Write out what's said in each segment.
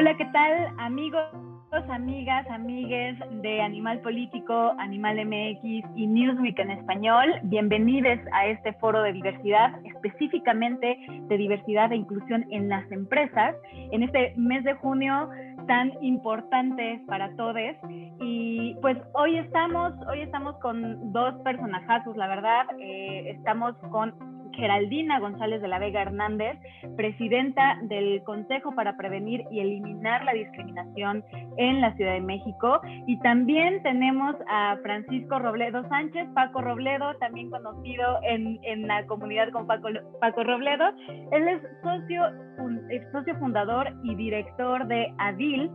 Hola, ¿qué tal, amigos, amigas, amigues de Animal Político, Animal MX y Newsweek en español? Bienvenidos a este foro de diversidad, específicamente de diversidad e inclusión en las empresas, en este mes de junio tan importante para todos. Y pues hoy estamos con dos personajazos, la verdad. Estamos con Geraldina González de la Vega Hernández, presidenta del Consejo para Prevenir y Eliminar la Discriminación en la Ciudad de México. Y también tenemos a Francisco Robledo Sánchez, Paco Robledo, también conocido en la comunidad como Paco Robledo. Él es socio fundador y director de ADIL,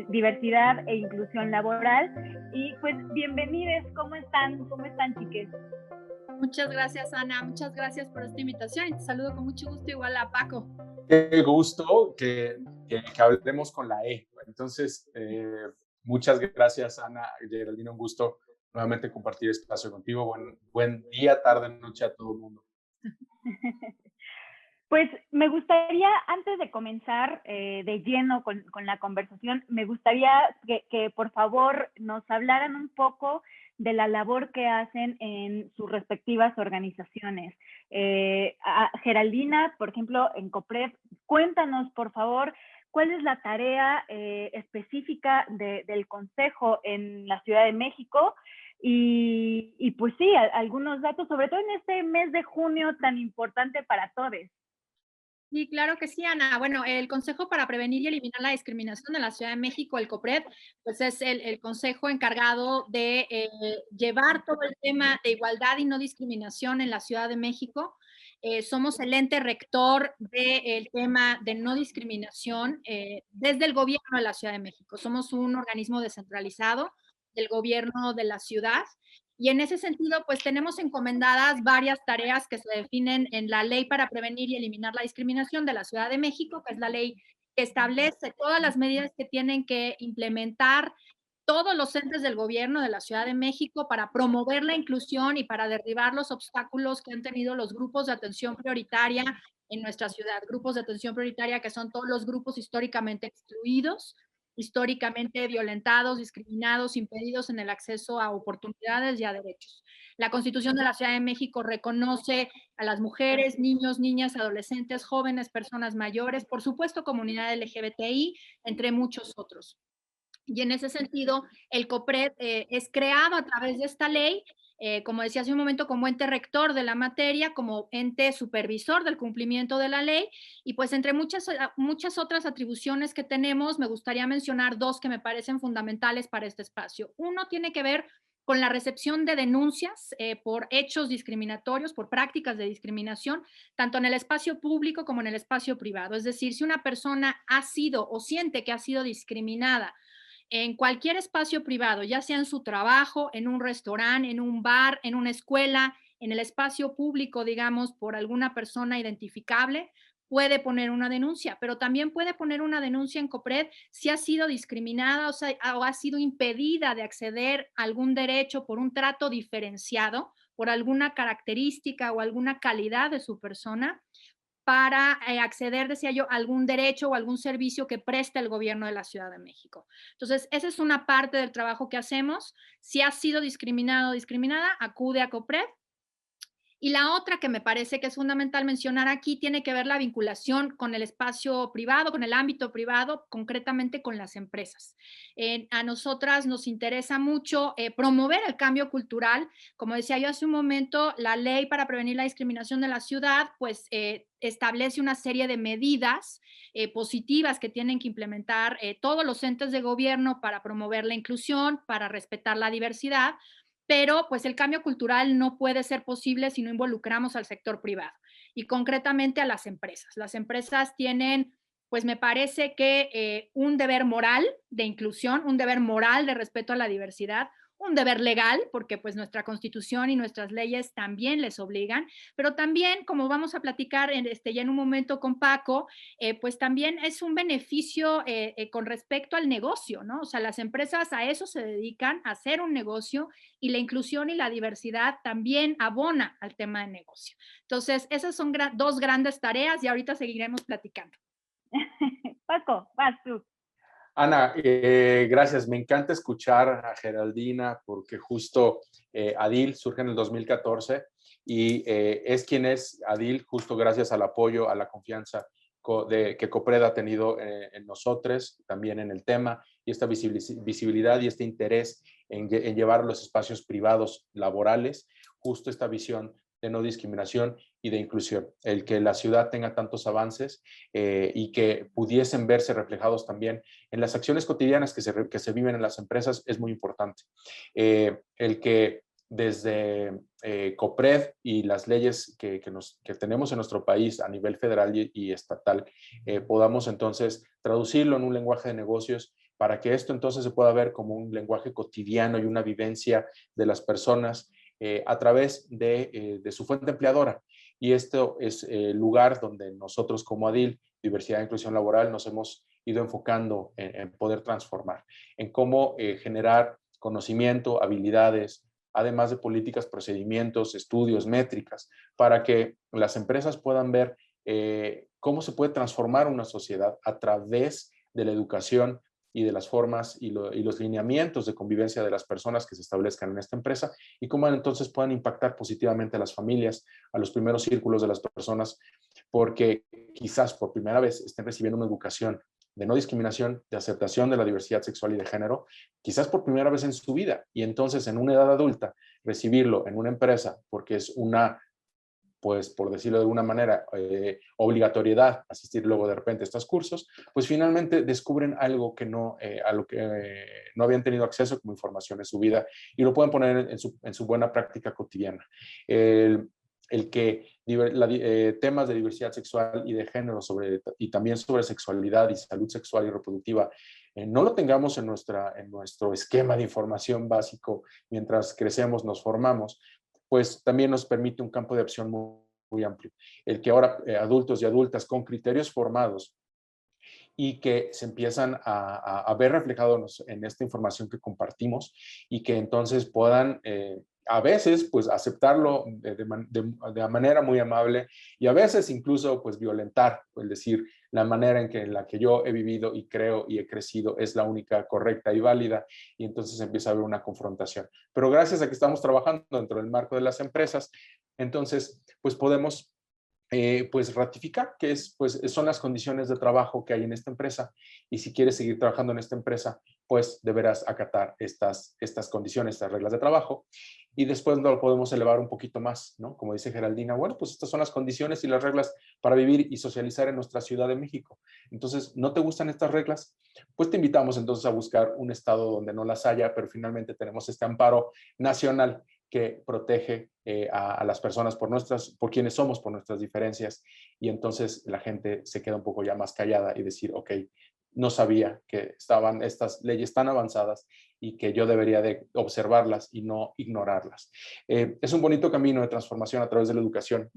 Diversidad e Inclusión Laboral. Y pues bienvenidos, ¿cómo están? ¿Cómo están, chiques? Muchas gracias, Ana. Muchas gracias por esta invitación y te saludo con mucho gusto igual a Paco. Qué gusto que hablemos con la E. Entonces, muchas gracias, Ana. Geraldina, un gusto nuevamente compartir espacio contigo. Buen día, tarde, noche a todo el mundo. Pues me gustaría, antes de comenzar de lleno con la conversación, me gustaría que por favor nos hablaran un poco de la labor que hacen en sus respectivas organizaciones. Geraldina, por ejemplo, en COPRED, cuéntanos, por favor, cuál es la tarea específica del Consejo en la Ciudad de México. Y pues sí, algunos datos, sobre todo en este mes de junio tan importante para todos. Sí, claro que sí, Ana. Bueno, el Consejo para Prevenir y Eliminar la Discriminación de la Ciudad de México, el COPRED, pues es el consejo encargado de llevar todo el tema de igualdad y no discriminación en la Ciudad de México. Somos el ente rector del tema de no discriminación desde el gobierno de la Ciudad de México. Somos un organismo descentralizado del gobierno de la ciudad. Y en ese sentido, pues tenemos encomendadas varias tareas que se definen en la Ley para Prevenir y Eliminar la Discriminación de la Ciudad de México, que es la ley que establece todas las medidas que tienen que implementar todos los entes del gobierno de la Ciudad de México para promover la inclusión y para derribar los obstáculos que han tenido los grupos de atención prioritaria en nuestra ciudad. Grupos de atención prioritaria que son todos los grupos históricamente excluidos, históricamente violentados, discriminados, impedidos en el acceso a oportunidades y a derechos. La Constitución de la Ciudad de México reconoce a las mujeres, niños, niñas, adolescentes, jóvenes, personas mayores, por supuesto comunidad LGBTI, entre muchos otros. Y en ese sentido, el COPRED es creado a través de esta ley, como decía hace un momento, como ente rector de la materia, como ente supervisor del cumplimiento de la ley, y pues entre muchas otras atribuciones que tenemos, me gustaría mencionar dos que me parecen fundamentales para este espacio. Uno tiene que ver con la recepción de denuncias por hechos discriminatorios, por prácticas de discriminación, tanto en el espacio público como en el espacio privado. Es decir, si una persona ha sido o siente que ha sido discriminada en cualquier espacio privado, ya sea en su trabajo, en un restaurante, en un bar, en una escuela, en el espacio público, digamos, por alguna persona identificable, puede poner una denuncia, pero también puede poner una denuncia en COPRED si ha sido discriminada o ha sido impedida de acceder a algún derecho por un trato diferenciado, por alguna característica o alguna calidad de su persona para acceder, decía yo, a algún derecho o algún servicio que presta el gobierno de la Ciudad de México. Entonces, esa es una parte del trabajo que hacemos. Si has sido discriminado o discriminada, acude a COPRED. Y la otra que me parece que es fundamental mencionar aquí tiene que ver la vinculación con el espacio privado, con el ámbito privado, concretamente con las empresas. A nosotras nos interesa mucho promover el cambio cultural. Como decía yo hace un momento, la ley para prevenir la discriminación de la ciudad, pues establece una serie de medidas positivas que tienen que implementar todos los entes de gobierno para promover la inclusión, para respetar la diversidad, pero pues el cambio cultural no puede ser posible si no involucramos al sector privado y concretamente a las empresas. Las empresas tienen, pues me parece que un deber moral de inclusión, un deber moral de respeto a la diversidad, un deber legal, porque pues nuestra constitución y nuestras leyes también les obligan, pero también, como vamos a platicar ya en un momento con Paco, pues también es un beneficio con respecto al negocio, ¿no? O sea, las empresas a eso se dedican, a hacer un negocio, y la inclusión y la diversidad también abona al tema de negocio. Entonces, esas son dos grandes tareas y ahorita seguiremos platicando. Paco, vas tú. Ana, gracias. Me encanta escuchar a Geraldina porque justo Adil surge en el 2014 y es quien es Adil justo gracias al apoyo, a la confianza que COPRED ha tenido en nosotros, también en el tema, y esta visibilidad y este interés en llevar los espacios privados laborales, justo esta visión de no discriminación y de inclusión, el que la ciudad tenga tantos avances y que pudiesen verse reflejados también en las acciones cotidianas que se viven en las empresas es muy importante. El que desde COPRED y las leyes que tenemos en nuestro país a nivel federal y estatal, podamos entonces traducirlo en un lenguaje de negocios para que esto entonces se pueda ver como un lenguaje cotidiano y una vivencia de las personas a través de su fuente empleadora. Y esto es el lugar donde nosotros como ADIL, Diversidad e Inclusión Laboral, nos hemos ido enfocando en poder transformar, en cómo generar conocimiento, habilidades, además de políticas, procedimientos, estudios, métricas, para que las empresas puedan ver cómo se puede transformar una sociedad a través de la educación y de las formas y los lineamientos de convivencia de las personas que se establezcan en esta empresa y cómo entonces puedan impactar positivamente a las familias, a los primeros círculos de las personas, porque quizás por primera vez estén recibiendo una educación de no discriminación, de aceptación de la diversidad sexual y de género, quizás por primera vez en su vida, y entonces en una edad adulta recibirlo en una empresa porque es una, pues por decirlo de alguna manera, obligatoriedad asistir luego de repente a estos cursos, pues finalmente descubren algo que no, a lo que no habían tenido acceso como información en su vida y lo pueden poner en su buena práctica cotidiana. El que temas de diversidad sexual y de género y también sobre sexualidad y salud sexual y reproductiva no lo tengamos en nuestro esquema de información básico mientras crecemos, nos formamos, pues también nos permite un campo de acción muy amplio. El que ahora adultos y adultas con criterios formados y que se empiezan a ver reflejados en esta información que compartimos y que entonces puedan a veces pues aceptarlo de manera muy amable y a veces incluso pues violentar, es decir, la manera en la que yo he vivido y creo y he crecido es la única correcta y válida y entonces empieza a haber una confrontación. Pero gracias a que estamos trabajando dentro del marco de las empresas, entonces pues podemos pues ratificar que pues, son las condiciones de trabajo que hay en esta empresa y si quieres seguir trabajando en esta empresa, pues deberás acatar estas condiciones, estas reglas de trabajo y después lo podemos elevar un poquito más, ¿no? Como dice Geraldina, bueno, pues estas son las condiciones y las reglas para vivir y socializar en nuestra Ciudad de México. Entonces, ¿no te gustan estas reglas? Pues te invitamos entonces a buscar un estado donde no las haya, pero finalmente tenemos este amparo nacional que protege a las personas por quienes somos, por nuestras diferencias, y entonces la gente se queda un poco ya más callada y decir, ok, no sabía que estaban estas leyes tan avanzadas y que yo debería de observarlas y no ignorarlas. Es un bonito camino de transformación a través de la educación,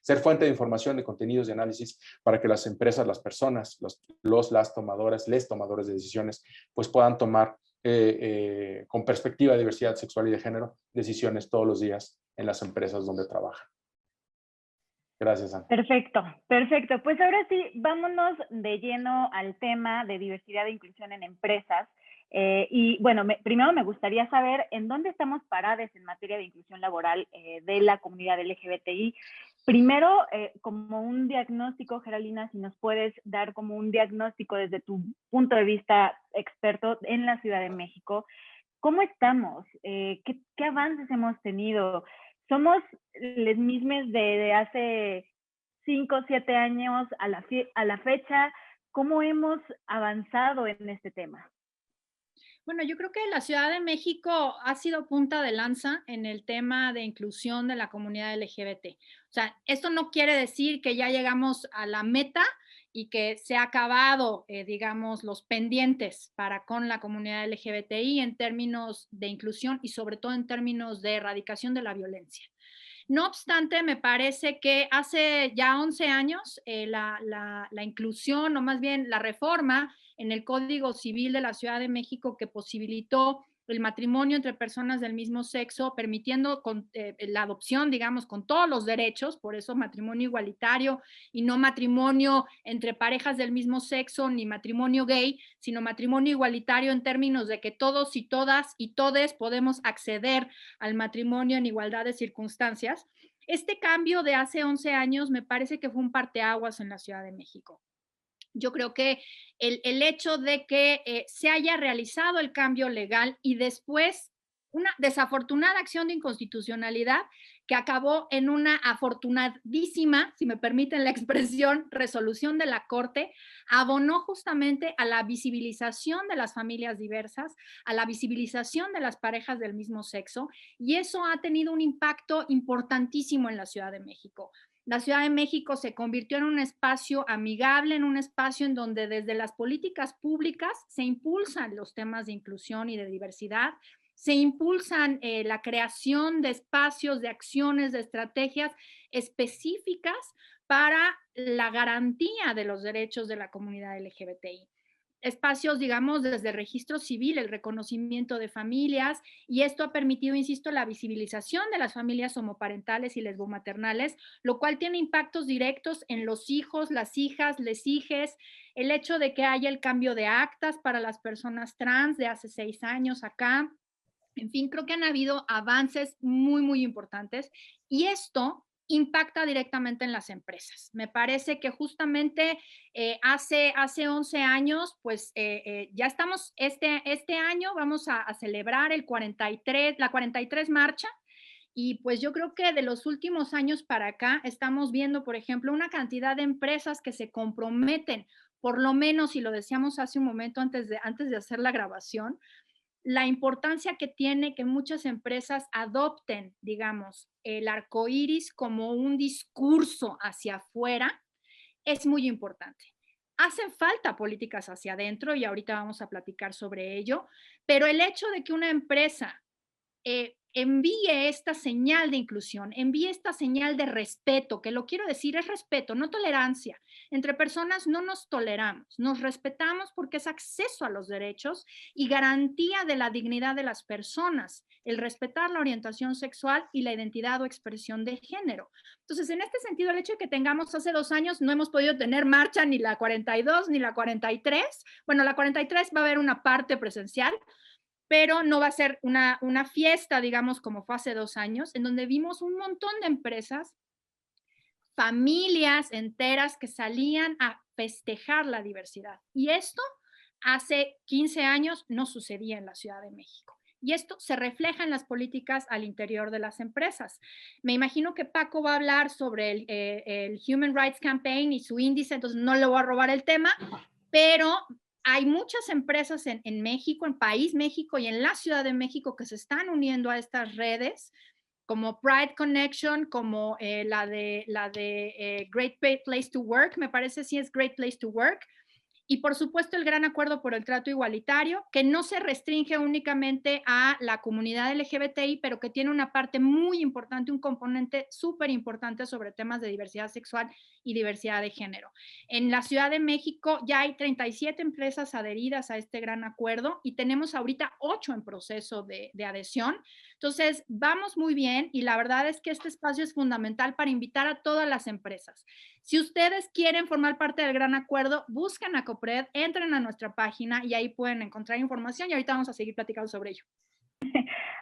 ser fuente de información, de contenidos, de análisis, para que las empresas, las personas, las tomadoras, les tomadores de decisiones, pues puedan tomar con perspectiva de diversidad sexual y de género, decisiones todos los días en las empresas donde trabajan. Gracias, Ana. Perfecto, perfecto. Pues ahora sí, vámonos de lleno al tema de diversidad e inclusión en empresas. Y bueno, primero me gustaría saber en dónde estamos parados en materia de inclusión laboral de la comunidad LGBTI. Primero, como un diagnóstico, Geraldina, si nos puedes dar como un diagnóstico desde tu punto de vista experto en la Ciudad de México, ¿cómo estamos? ¿Qué avances hemos tenido? ¿Somos los mismos de hace 5 o 7 años a la fecha? ¿Cómo hemos avanzado en este tema? Bueno, yo creo que la Ciudad de México ha sido punta de lanza en el tema de inclusión de la comunidad LGBT. O sea, esto no quiere decir que ya llegamos a la meta y que se ha acabado, digamos, los pendientes para con la comunidad LGBTI en términos de inclusión y sobre todo en términos de erradicación de la violencia. No obstante, me parece que hace ya 11 años la inclusión, o más bien la reforma en el Código Civil de la Ciudad de México que posibilitó el matrimonio entre personas del mismo sexo, permitiendo la adopción, digamos, con todos los derechos, por eso matrimonio igualitario y no matrimonio entre parejas del mismo sexo ni matrimonio gay, sino matrimonio igualitario en términos de que todos y todas y todes podemos acceder al matrimonio en igualdad de circunstancias. Este cambio de hace 11 años me parece que fue un parteaguas en la Ciudad de México. Yo creo que el hecho de que se haya realizado el cambio legal y después una desafortunada acción de inconstitucionalidad que acabó en una afortunadísima, si me permiten la expresión, resolución de la Corte, abonó justamente a la visibilización de las familias diversas, a la visibilización de las parejas del mismo sexo, y eso ha tenido un impacto importantísimo en la Ciudad de México. La Ciudad de México se convirtió en un espacio amigable, en un espacio en donde desde las políticas públicas se impulsan los temas de inclusión y de diversidad, se impulsan la creación de espacios, de acciones, de estrategias específicas para la garantía de los derechos de la comunidad LGBTI. Espacios, digamos, desde el registro civil, el reconocimiento de familias, y esto ha permitido, insisto, la visibilización de las familias homoparentales y lesbomaternales, lo cual tiene impactos directos en los hijos, las hijas, les hijes, el hecho de que haya el cambio de actas para las personas trans de hace 6 años acá. En fin, creo que han habido avances muy, muy importantes, y esto impacta directamente en las empresas. Me parece que justamente hace 11 años, pues ya estamos, este año vamos a celebrar la 43 marcha, y pues yo creo que de los últimos años para acá estamos viendo, por ejemplo, una cantidad de empresas que se comprometen, por lo menos, y lo decíamos hace un momento antes de hacer la grabación, la importancia que tiene que muchas empresas adopten, digamos, el arco iris como un discurso hacia afuera es muy importante. Hacen falta políticas hacia adentro y ahorita vamos a platicar sobre ello, pero el hecho de que una empresa envíe esta señal de inclusión, envíe esta señal de respeto, que lo quiero decir es respeto, no tolerancia. Entre personas no nos toleramos, nos respetamos porque es acceso a los derechos y garantía de la dignidad de las personas, el respetar la orientación sexual y la identidad o expresión de género. Entonces, en este sentido, el hecho de que tengamos hace 2 años, no hemos podido tener marcha ni la 42 ni la 43, bueno, la 43 va a haber una parte presencial, pero no va a ser una fiesta, digamos, como fue hace 2 años, en donde vimos un montón de empresas, familias enteras que salían a festejar la diversidad. Y esto hace 15 años no sucedía en la Ciudad de México. Y esto se refleja en las políticas al interior de las empresas. Me imagino que Paco va a hablar sobre el Human Rights Campaign y su índice, entonces no le voy a robar el tema, pero hay muchas empresas en México, en País México y en la Ciudad de México que se están uniendo a estas redes, como Pride Connection, como la de Great Place to Work, me parece sí es Great Place to Work, y por supuesto el gran acuerdo por el trato igualitario, que no se restringe únicamente a la comunidad LGBTI, pero que tiene una parte muy importante, un componente súper importante sobre temas de diversidad sexual y diversidad de género. En la Ciudad de México ya hay 37 empresas adheridas a este gran acuerdo y tenemos ahorita 8 en proceso de adhesión. Entonces, vamos muy bien y la verdad es que este espacio es fundamental para invitar a todas las empresas. Si ustedes quieren formar parte del gran acuerdo, busquen a COPRED, entren a nuestra página y ahí pueden encontrar información y ahorita vamos a seguir platicando sobre ello.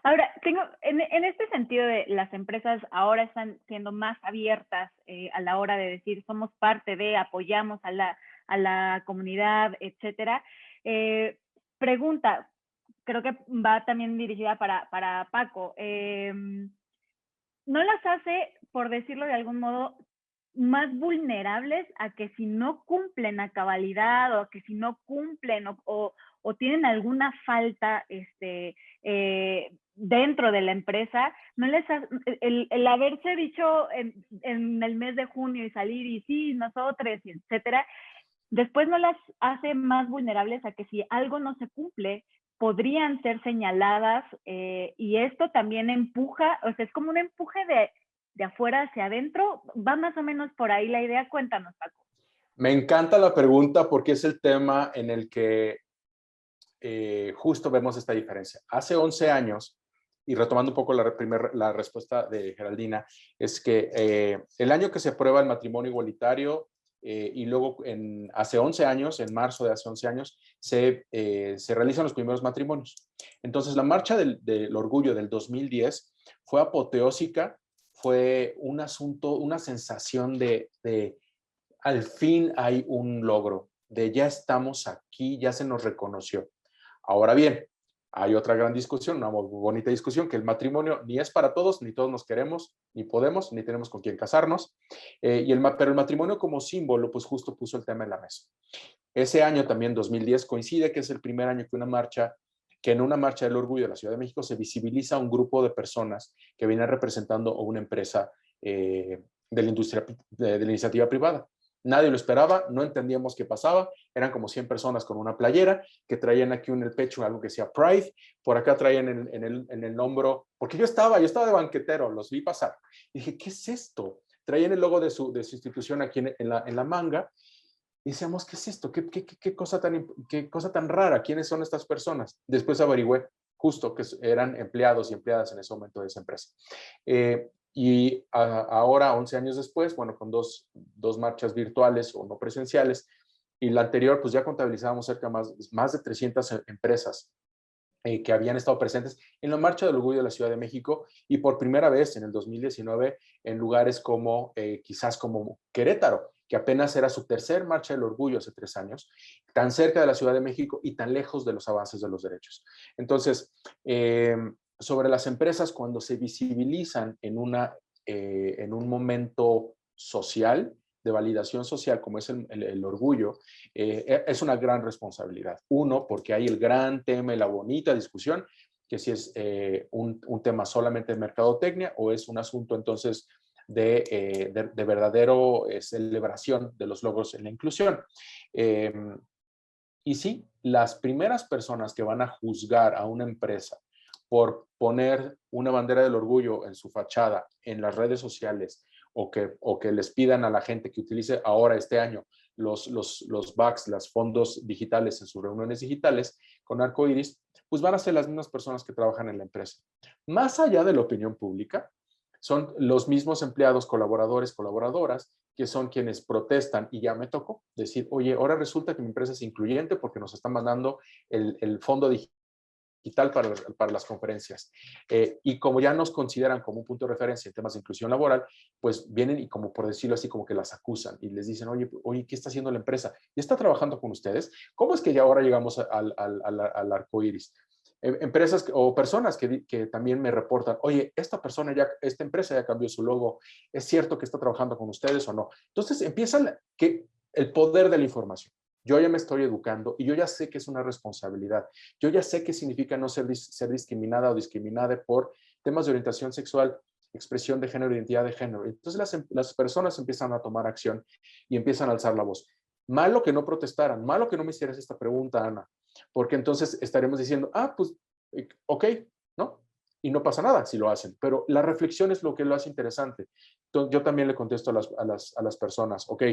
Ahora, en este sentido de las empresas ahora están siendo más abiertas a la hora de decir somos parte de, apoyamos a la comunidad, etcétera. Pregunta, creo que va también dirigida para Paco. ¿No las hace, por decirlo de algún modo, más vulnerables a que si no cumplen a cabalidad o a que si no cumplen o tienen alguna falta dentro de la empresa, no les el haberse dicho en el mes de junio y salir y sí, nosotros, etcétera, después no las hace más vulnerables a que si algo no se cumple, podrían ser señaladas y esto también empuja, o sea, es como un empuje de afuera hacia adentro. Va más o menos por ahí la idea. Cuéntanos, Paco. Me encanta la pregunta porque es el tema en el que justo vemos esta diferencia. Hace 11 años, y retomando un poco la respuesta de Geraldina, es que el año que se aprueba el matrimonio igualitario, y luego hace 11 años, en marzo de hace 11 años, se realizan los primeros matrimonios. Entonces, la marcha del orgullo del 2010 fue apoteósica, fue un asunto, una sensación de al fin hay un logro, de ya estamos aquí, ya se nos reconoció. Ahora bien, hay otra gran discusión, una muy bonita discusión, que el matrimonio ni es para todos, ni todos nos queremos, ni podemos, ni tenemos con quién casarnos. Pero el matrimonio como símbolo, pues justo puso el tema en la mesa. Ese año también, 2010, coincide que es el primer año que en una marcha del orgullo de la Ciudad de México se visibiliza un grupo de personas que vienen representando a una empresa de la industria, de la iniciativa privada. Nadie lo esperaba, no entendíamos qué pasaba, eran como 100 personas con una playera que traían aquí en el pecho algo que decía Pride, por acá traían en el hombro, porque yo estaba de banquetero, los vi pasar, y dije, ¿qué es esto? Traían el logo de su institución aquí en la manga, y decíamos, ¿qué es esto? ¿Qué cosa tan rara? ¿Quiénes son estas personas? Después averigüé justo que eran empleados y empleadas en ese momento de esa empresa. Ahora, 11 años después, bueno, con dos marchas virtuales o no presenciales, y la anterior, pues ya contabilizábamos cerca más de 300 empresas que habían estado presentes en la Marcha del Orgullo de la Ciudad de México, y por primera vez en el 2019 en lugares como quizás como Querétaro, que apenas era su tercer Marcha del Orgullo hace 3 años, tan cerca de la Ciudad de México y tan lejos de los avances de los derechos. Entonces, sobre las empresas, cuando se visibilizan en un momento social, de validación social, como es el orgullo, es una gran responsabilidad. Uno, porque hay el gran tema y la bonita discusión, que si es un tema solamente de mercadotecnia o es un asunto entonces de verdadero celebración de los logros en la inclusión. Y sí, las primeras personas que van a juzgar a una empresa por poner una bandera del orgullo en su fachada, en las redes sociales, o que les pidan a la gente que utilice ahora este año los bucks, los fondos digitales en sus reuniones digitales con arcoiris, pues van a ser las mismas personas que trabajan en la empresa. Más allá de la opinión pública, son los mismos empleados, colaboradores, colaboradoras, que son quienes protestan, y ya me tocó decir, oye, ahora resulta que mi empresa es incluyente porque nos están mandando el fondo digital para las conferencias. Y como ya nos consideran como un punto de referencia en temas de inclusión laboral, pues vienen y, como por decirlo así, como que las acusan y les dicen, oye, ¿qué está haciendo la empresa? ¿Ya está trabajando con ustedes? ¿Cómo es que ya ahora llegamos al arco iris? Empresas o personas que también me reportan, oye, esta empresa ya cambió su logo, ¿es cierto que está trabajando con ustedes o no? Entonces empiezan el poder de la información. Yo ya me estoy educando y yo ya sé que es una responsabilidad. Yo ya sé qué significa no ser discriminada o discriminada por temas de orientación sexual, expresión de género, identidad de género. Entonces las personas empiezan a tomar acción y empiezan a alzar la voz. Malo que no protestaran, malo que no me hicieras esta pregunta, Ana, porque entonces estaremos diciendo, pues, ok, ¿no? Y no pasa nada si lo hacen, pero la reflexión es lo que lo hace interesante. Entonces, yo también le contesto a las personas, ok,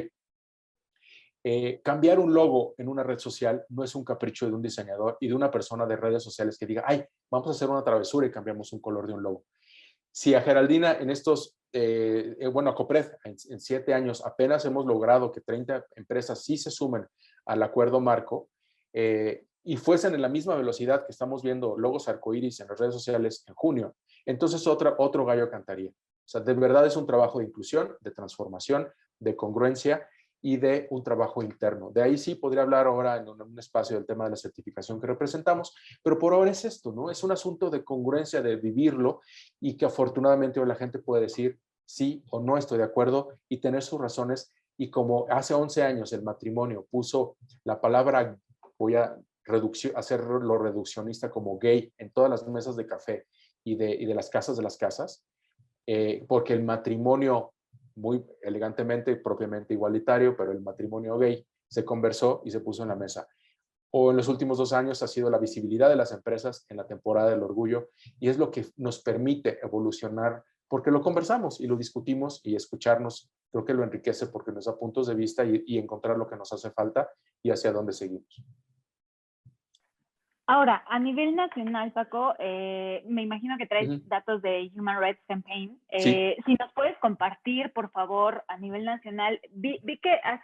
cambiar un logo en una red social no es un capricho de un diseñador y de una persona de redes sociales que diga, ay, vamos a hacer una travesura y cambiamos un color de un logo. Si a Geraldina en a Copred en 7 años apenas hemos logrado que 30 empresas sí se sumen al acuerdo marco y fuesen en la misma velocidad que estamos viendo logos arcoíris en las redes sociales en junio, entonces otro gallo cantaría. O sea, de verdad es un trabajo de inclusión, de transformación, de congruencia y de un trabajo interno. De ahí sí podría hablar ahora en un espacio del tema de la certificación que representamos, pero por ahora es esto, ¿no? Es un asunto de congruencia, de vivirlo, y que afortunadamente hoy la gente puede decir sí o no estoy de acuerdo y tener sus razones. Y como hace 11 años el matrimonio puso la palabra, voy a hacerlo reduccionista, como gay en todas las mesas de café y de las casas, porque el matrimonio, muy elegantemente y propiamente igualitario, pero el matrimonio gay se conversó y se puso en la mesa. O en los últimos 2 años ha sido la visibilidad de las empresas en la temporada del orgullo, y es lo que nos permite evolucionar, porque lo conversamos y lo discutimos, y escucharnos creo que lo enriquece porque nos da puntos de vista y encontrar lo que nos hace falta y hacia dónde seguimos. Ahora, a nivel nacional, Paco, me imagino que traes datos de Human Rights Campaign. Sí. Si nos puedes compartir, por favor, a nivel nacional, vi que a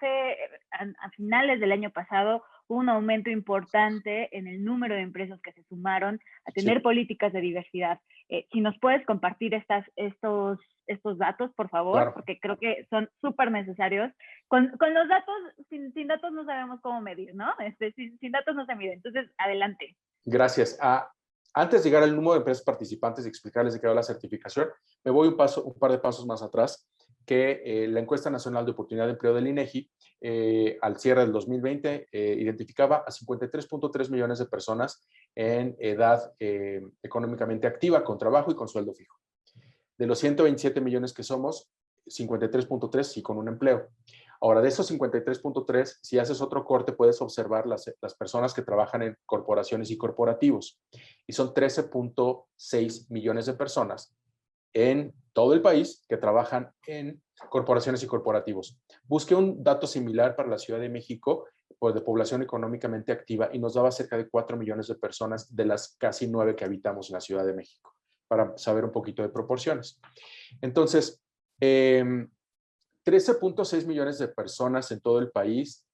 finales del año pasado hubo un aumento importante en el número de empresas que se sumaron a tener políticas de diversidad. Si nos puedes compartir estos datos, por favor, Claro. porque creo que son súper necesarios. Con los datos, sin datos no sabemos cómo medir, ¿no? Sin datos no se mide. Entonces, adelante. Gracias. Antes de llegar al número de empresas participantes y explicarles de qué va la certificación, me voy un par de pasos más atrás, que la Encuesta Nacional de Oportunidad de Empleo del INEGI, al cierre del 2020, identificaba a 53.3 millones de personas en edad económicamente activa, con trabajo y con sueldo fijo. De los 127 millones que somos, 53.3 sí con un empleo. Ahora, de esos 53.3, si haces otro corte, puedes observar las personas que trabajan en corporaciones y corporativos. Y son 13.6 millones de personas en todo el país que trabajan en corporaciones y corporativos. Busqué un dato similar para la Ciudad de México, pues de población económicamente activa, y nos daba cerca de 4 millones de personas de las casi 9 que habitamos en la Ciudad de México, para saber un poquito de proporciones. Entonces, 13.6 millones de personas en todo el país,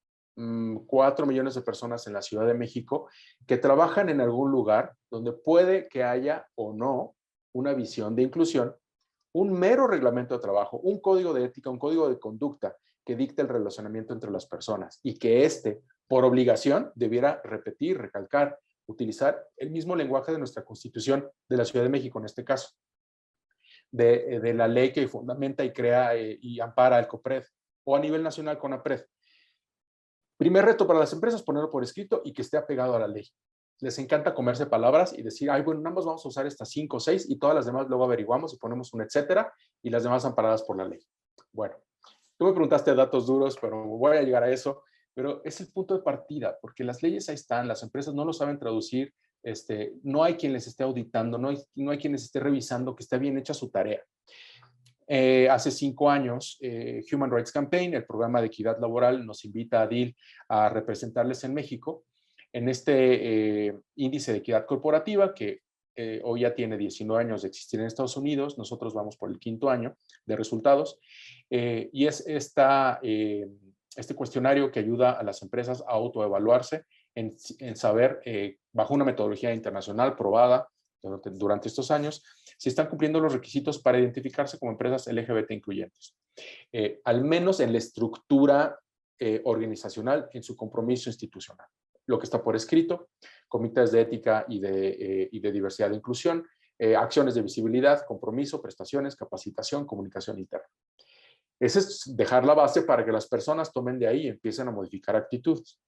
4 millones de personas en la Ciudad de México, que trabajan en algún lugar donde puede que haya o no una visión de inclusión, un mero reglamento de trabajo, un código de ética, un código de conducta que dicte el relacionamiento entre las personas y que por obligación, debiera repetir, recalcar, utilizar el mismo lenguaje de nuestra Constitución de la Ciudad de México en este caso. De la ley que fundamenta y crea y ampara el COPRED, o a nivel nacional con APRED. Primer reto para las empresas, ponerlo por escrito y que esté apegado a la ley. Les encanta comerse palabras y decir, ay, bueno, nada más vamos a usar estas 5 o 6 y todas las demás luego averiguamos y ponemos un etcétera y las demás amparadas por la ley. Bueno, tú me preguntaste datos duros, pero voy a llegar a eso, pero es el punto de partida, porque las leyes ahí están, las empresas no lo saben traducir, no hay quien les esté auditando, no hay quien les esté revisando que esté bien hecha su tarea. Hace 5 años, Human Rights Campaign, el programa de equidad laboral, nos invita a DIL a representarles en México en este índice de equidad corporativa que hoy ya tiene 19 años de existir en Estados Unidos. Nosotros vamos por el 5º año de resultados. Y es este cuestionario que ayuda a las empresas a autoevaluarse en saber, bajo una metodología internacional probada durante estos años, si están cumpliendo los requisitos para identificarse como empresas LGBT incluyentes. Al menos en la estructura organizacional, en su compromiso institucional. Lo que está por escrito, comités de ética y de diversidad e inclusión, acciones de visibilidad, compromiso, prestaciones, capacitación, comunicación interna. Ese es dejar la base para que las personas tomen de ahí y empiecen a modificar actitudes.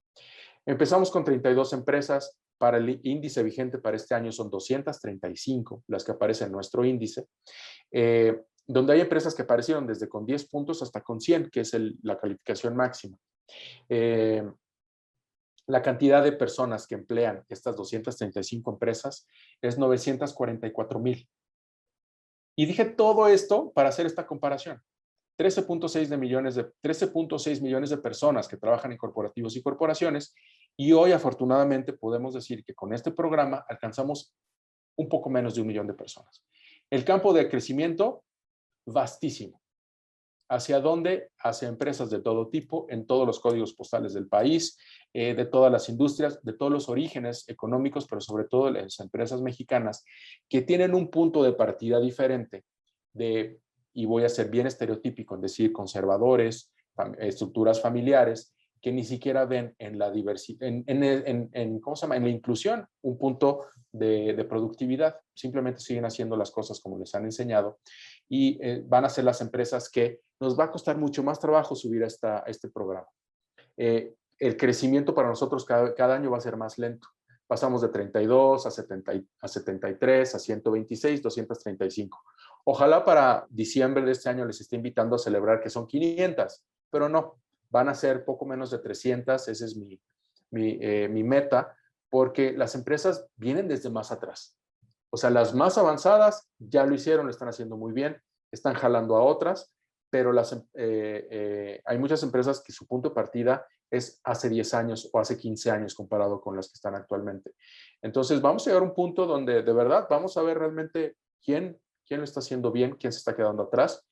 Empezamos con 32 empresas. Para el índice vigente para este año son 235 las que aparecen en nuestro índice, donde hay empresas que aparecieron desde con 10 puntos hasta con 100, que es la calificación máxima. La cantidad de personas que emplean estas 235 empresas es 944,000. Y dije todo esto para hacer esta comparación. 13.6 millones de personas que trabajan en corporativos y corporaciones, y hoy afortunadamente podemos decir que con este programa alcanzamos un poco menos de 1 millón de personas. El campo de crecimiento, vastísimo. ¿Hacia dónde? Hacia empresas de todo tipo, en todos los códigos postales del país, de todas las industrias, de todos los orígenes económicos, pero sobre todo las empresas mexicanas que tienen un punto de partida diferente y voy a ser bien estereotípico en decir conservadores, estructuras familiares, que ni siquiera ven en la diversidad, ¿cómo se llama? En la inclusión, un punto de productividad. Simplemente siguen haciendo las cosas como les han enseñado y van a ser las empresas que nos va a costar mucho más trabajo subir a este programa. El crecimiento para nosotros cada año va a ser más lento. Pasamos de 32 a 73, a 126, 235. Ojalá para diciembre de este año les esté invitando a celebrar que son 500, pero no, van a ser poco menos de 300, esa es mi meta, porque las empresas vienen desde más atrás. O sea, las más avanzadas ya lo hicieron, lo están haciendo muy bien, están jalando a otras, pero hay muchas empresas que su punto de partida es hace 10 años o hace 15 años comparado con las que están actualmente. Entonces, vamos a llegar a un punto donde de verdad vamos a ver realmente quién lo está haciendo bien, quién se está quedando atrás.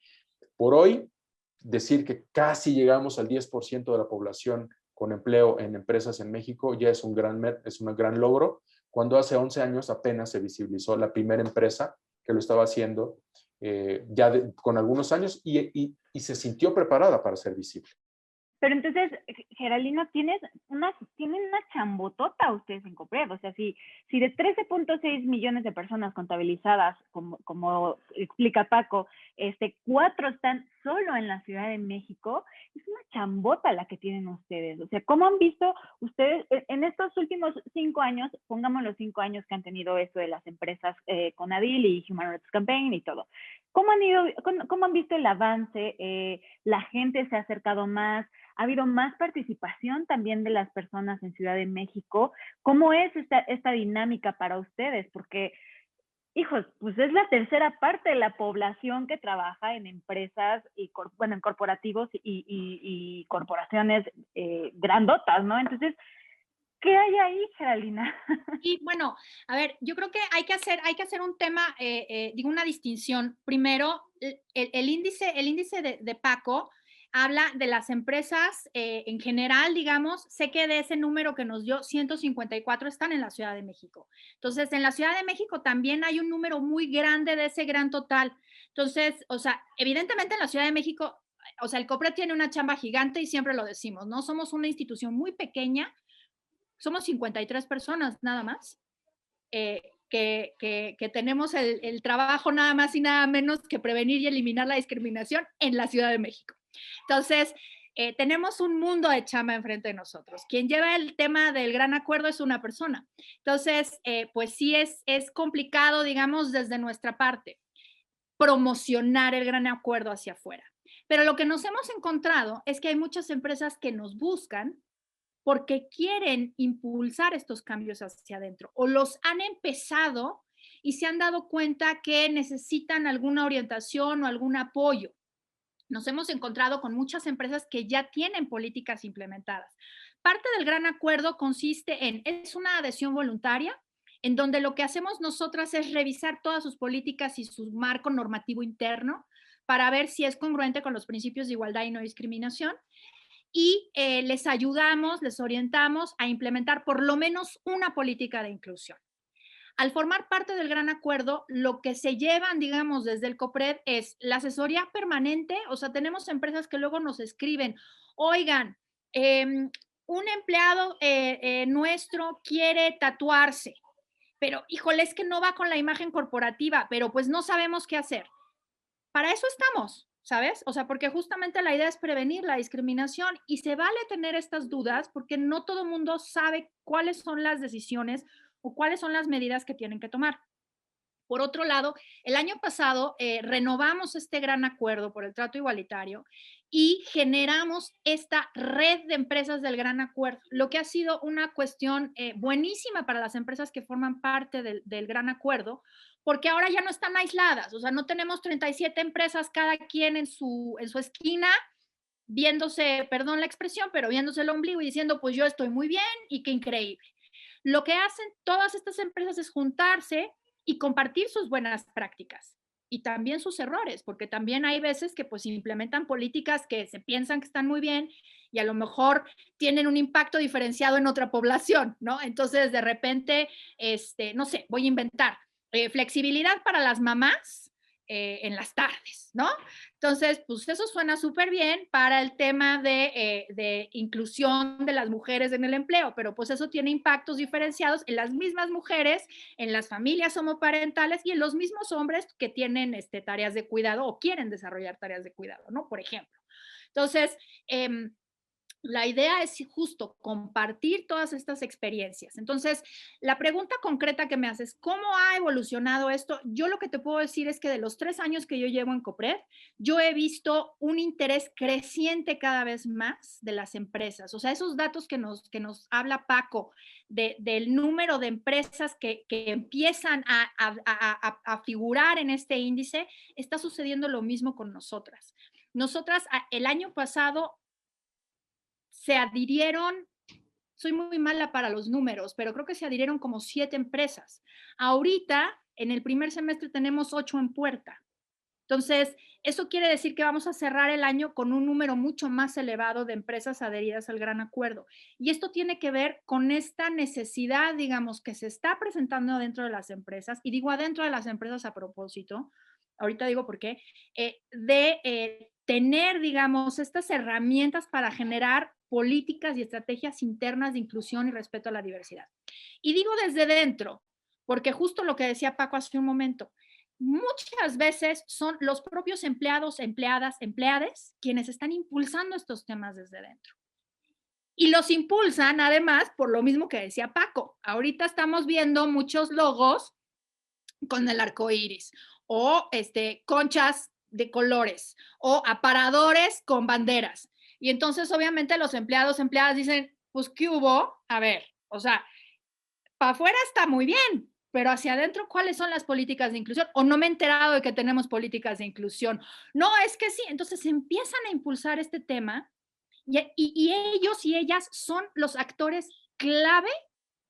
Por hoy, decir que casi llegamos al 10% de la población con empleo en empresas en México ya es un gran logro, cuando hace 11 años apenas se visibilizó la primera empresa que lo estaba haciendo con algunos años y se sintió preparada para ser visible. Pero entonces, Geraldino, tienen una chambotota ustedes en Copred. O sea, si de 13.6 millones de personas contabilizadas, como explica Paco, 4 están solo en la Ciudad de México, es una chambota la que tienen ustedes. O sea, ¿cómo han visto ustedes en estos últimos 5 años, pongamos los 5 años que han tenido esto de las empresas Conadil y Human Rights Campaign y todo? ¿Cómo han visto el avance? ¿La gente se ha acercado más? ¿Ha habido más participación también de las personas en Ciudad de México? ¿Cómo es esta dinámica para ustedes? Porque, hijos, pues es la tercera parte de la población que trabaja en empresas, en corporativos y corporaciones grandotas, ¿no? Entonces, ¿qué hay ahí, Geraldina? Y bueno, a ver, yo creo que hay que hacer un tema, digo, una distinción. Primero, el índice de Paco habla de las empresas en general, digamos. Sé que de ese número que nos dio, 154 están en la Ciudad de México. Entonces, en la Ciudad de México también hay un número muy grande de ese gran total. Entonces, o sea, evidentemente en la Ciudad de México, o sea, el COPRED tiene una chamba gigante y siempre lo decimos, ¿no? Somos una institución muy pequeña. Somos 53 personas nada más, que tenemos el trabajo nada más y nada menos que prevenir y eliminar la discriminación en la Ciudad de México. Entonces, tenemos un mundo de chamba enfrente de nosotros. Quien lleva el tema del gran acuerdo es una persona. Entonces, pues sí es complicado, digamos, desde nuestra parte, promocionar el gran acuerdo hacia afuera. Pero lo que nos hemos encontrado es que hay muchas empresas que nos buscan porque quieren impulsar estos cambios hacia adentro o los han empezado y se han dado cuenta que necesitan alguna orientación o algún apoyo. Nos hemos encontrado con muchas empresas que ya tienen políticas implementadas. Parte del gran acuerdo consiste es una adhesión voluntaria, en donde lo que hacemos nosotras es revisar todas sus políticas y su marco normativo interno para ver si es congruente con los principios de igualdad y no discriminación, y les ayudamos, les orientamos a implementar por lo menos una política de inclusión. Al formar parte del gran acuerdo, lo que se llevan, digamos, desde el COPRED es la asesoría permanente. O sea, tenemos empresas que luego nos escriben, oigan, un empleado nuestro quiere tatuarse, pero híjole, es que no va con la imagen corporativa, pero pues no sabemos qué hacer. Para eso estamos, ¿sabes? O sea, porque justamente la idea es prevenir la discriminación y se vale tener estas dudas porque no todo el mundo sabe cuáles son las decisiones o cuáles son las medidas que tienen que tomar. Por otro lado, el año pasado renovamos este gran acuerdo por el trato igualitario y generamos esta red de empresas del gran acuerdo, lo que ha sido una cuestión buenísima para las empresas que forman parte del gran acuerdo, porque ahora ya no están aisladas. O sea, no tenemos 37 empresas cada quien en su esquina viéndose, perdón la expresión, pero viéndose el ombligo y diciendo, pues yo estoy muy bien y qué increíble. Lo que hacen todas estas empresas es juntarse y compartir sus buenas prácticas y también sus errores, porque también hay veces que pues implementan políticas que se piensan que están muy bien y a lo mejor tienen un impacto diferenciado en otra población, ¿no? Entonces, de repente, no sé, voy a inventar flexibilidad para las mamás en las tardes, ¿no? Entonces, pues eso suena súper bien para el tema de inclusión de las mujeres en el empleo, pero pues eso tiene impactos diferenciados en las mismas mujeres, en las familias homoparentales y en los mismos hombres que tienen tareas de cuidado o quieren desarrollar tareas de cuidado, ¿no? Por ejemplo. Entonces, La idea es justo compartir todas estas experiencias. Entonces, la pregunta concreta que me haces, ¿cómo ha evolucionado esto? Yo lo que te puedo decir es que de los 3 años que yo llevo en Copred, yo he visto un interés creciente cada vez más de las empresas. O sea, esos datos que nos habla Paco del número de empresas que empiezan a figurar en este índice, está sucediendo lo mismo con nosotras. Nosotras el año pasado se adhirieron, soy muy mala para los números, pero creo que se adhirieron como 7 empresas. Ahorita, en el primer semestre, tenemos 8 en puerta. Entonces, eso quiere decir que vamos a cerrar el año con un número mucho más elevado de empresas adheridas al Gran Acuerdo. Y esto tiene que ver con esta necesidad, digamos, que se está presentando dentro de las empresas, y digo adentro de las empresas a propósito, ahorita digo por qué, de tener, digamos, estas herramientas para generar políticas y estrategias internas de inclusión y respeto a la diversidad. Y digo desde dentro, porque justo lo que decía Paco hace un momento, muchas veces son los propios empleados, empleadas, empleades quienes están impulsando estos temas desde dentro. Y los impulsan además por lo mismo que decía Paco. Ahorita estamos viendo muchos logos con el arco iris o conchas de colores o aparadores con banderas. Y entonces obviamente los empleados, empleadas dicen, pues ¿qué hubo? A ver, o sea, para afuera está muy bien, pero hacia adentro, ¿cuáles son las políticas de inclusión? O no me he enterado de que tenemos políticas de inclusión. No, es que sí. Entonces empiezan a impulsar este tema y ellos y ellas son los actores clave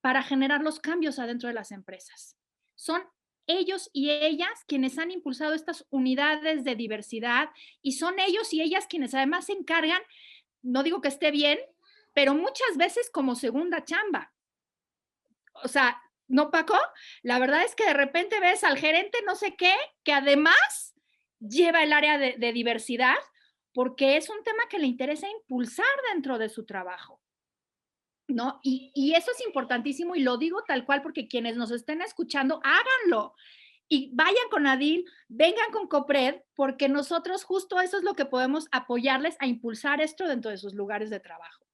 para generar los cambios adentro de las empresas. Son ellos y ellas quienes han impulsado estas unidades de diversidad y son ellos y ellas quienes además se encargan, no digo que esté bien, pero muchas veces como segunda chamba. O sea, ¿no, Paco? La verdad es que de repente ves al gerente no sé qué, que además lleva el área de diversidad, porque es un tema que le interesa impulsar dentro de su trabajo, ¿no? Y eso es importantísimo y lo digo tal cual porque quienes nos estén escuchando, háganlo. Y vayan con Adil, vengan con Copred, porque nosotros justo eso es lo que podemos apoyarles a impulsar esto dentro de sus lugares de trabajo.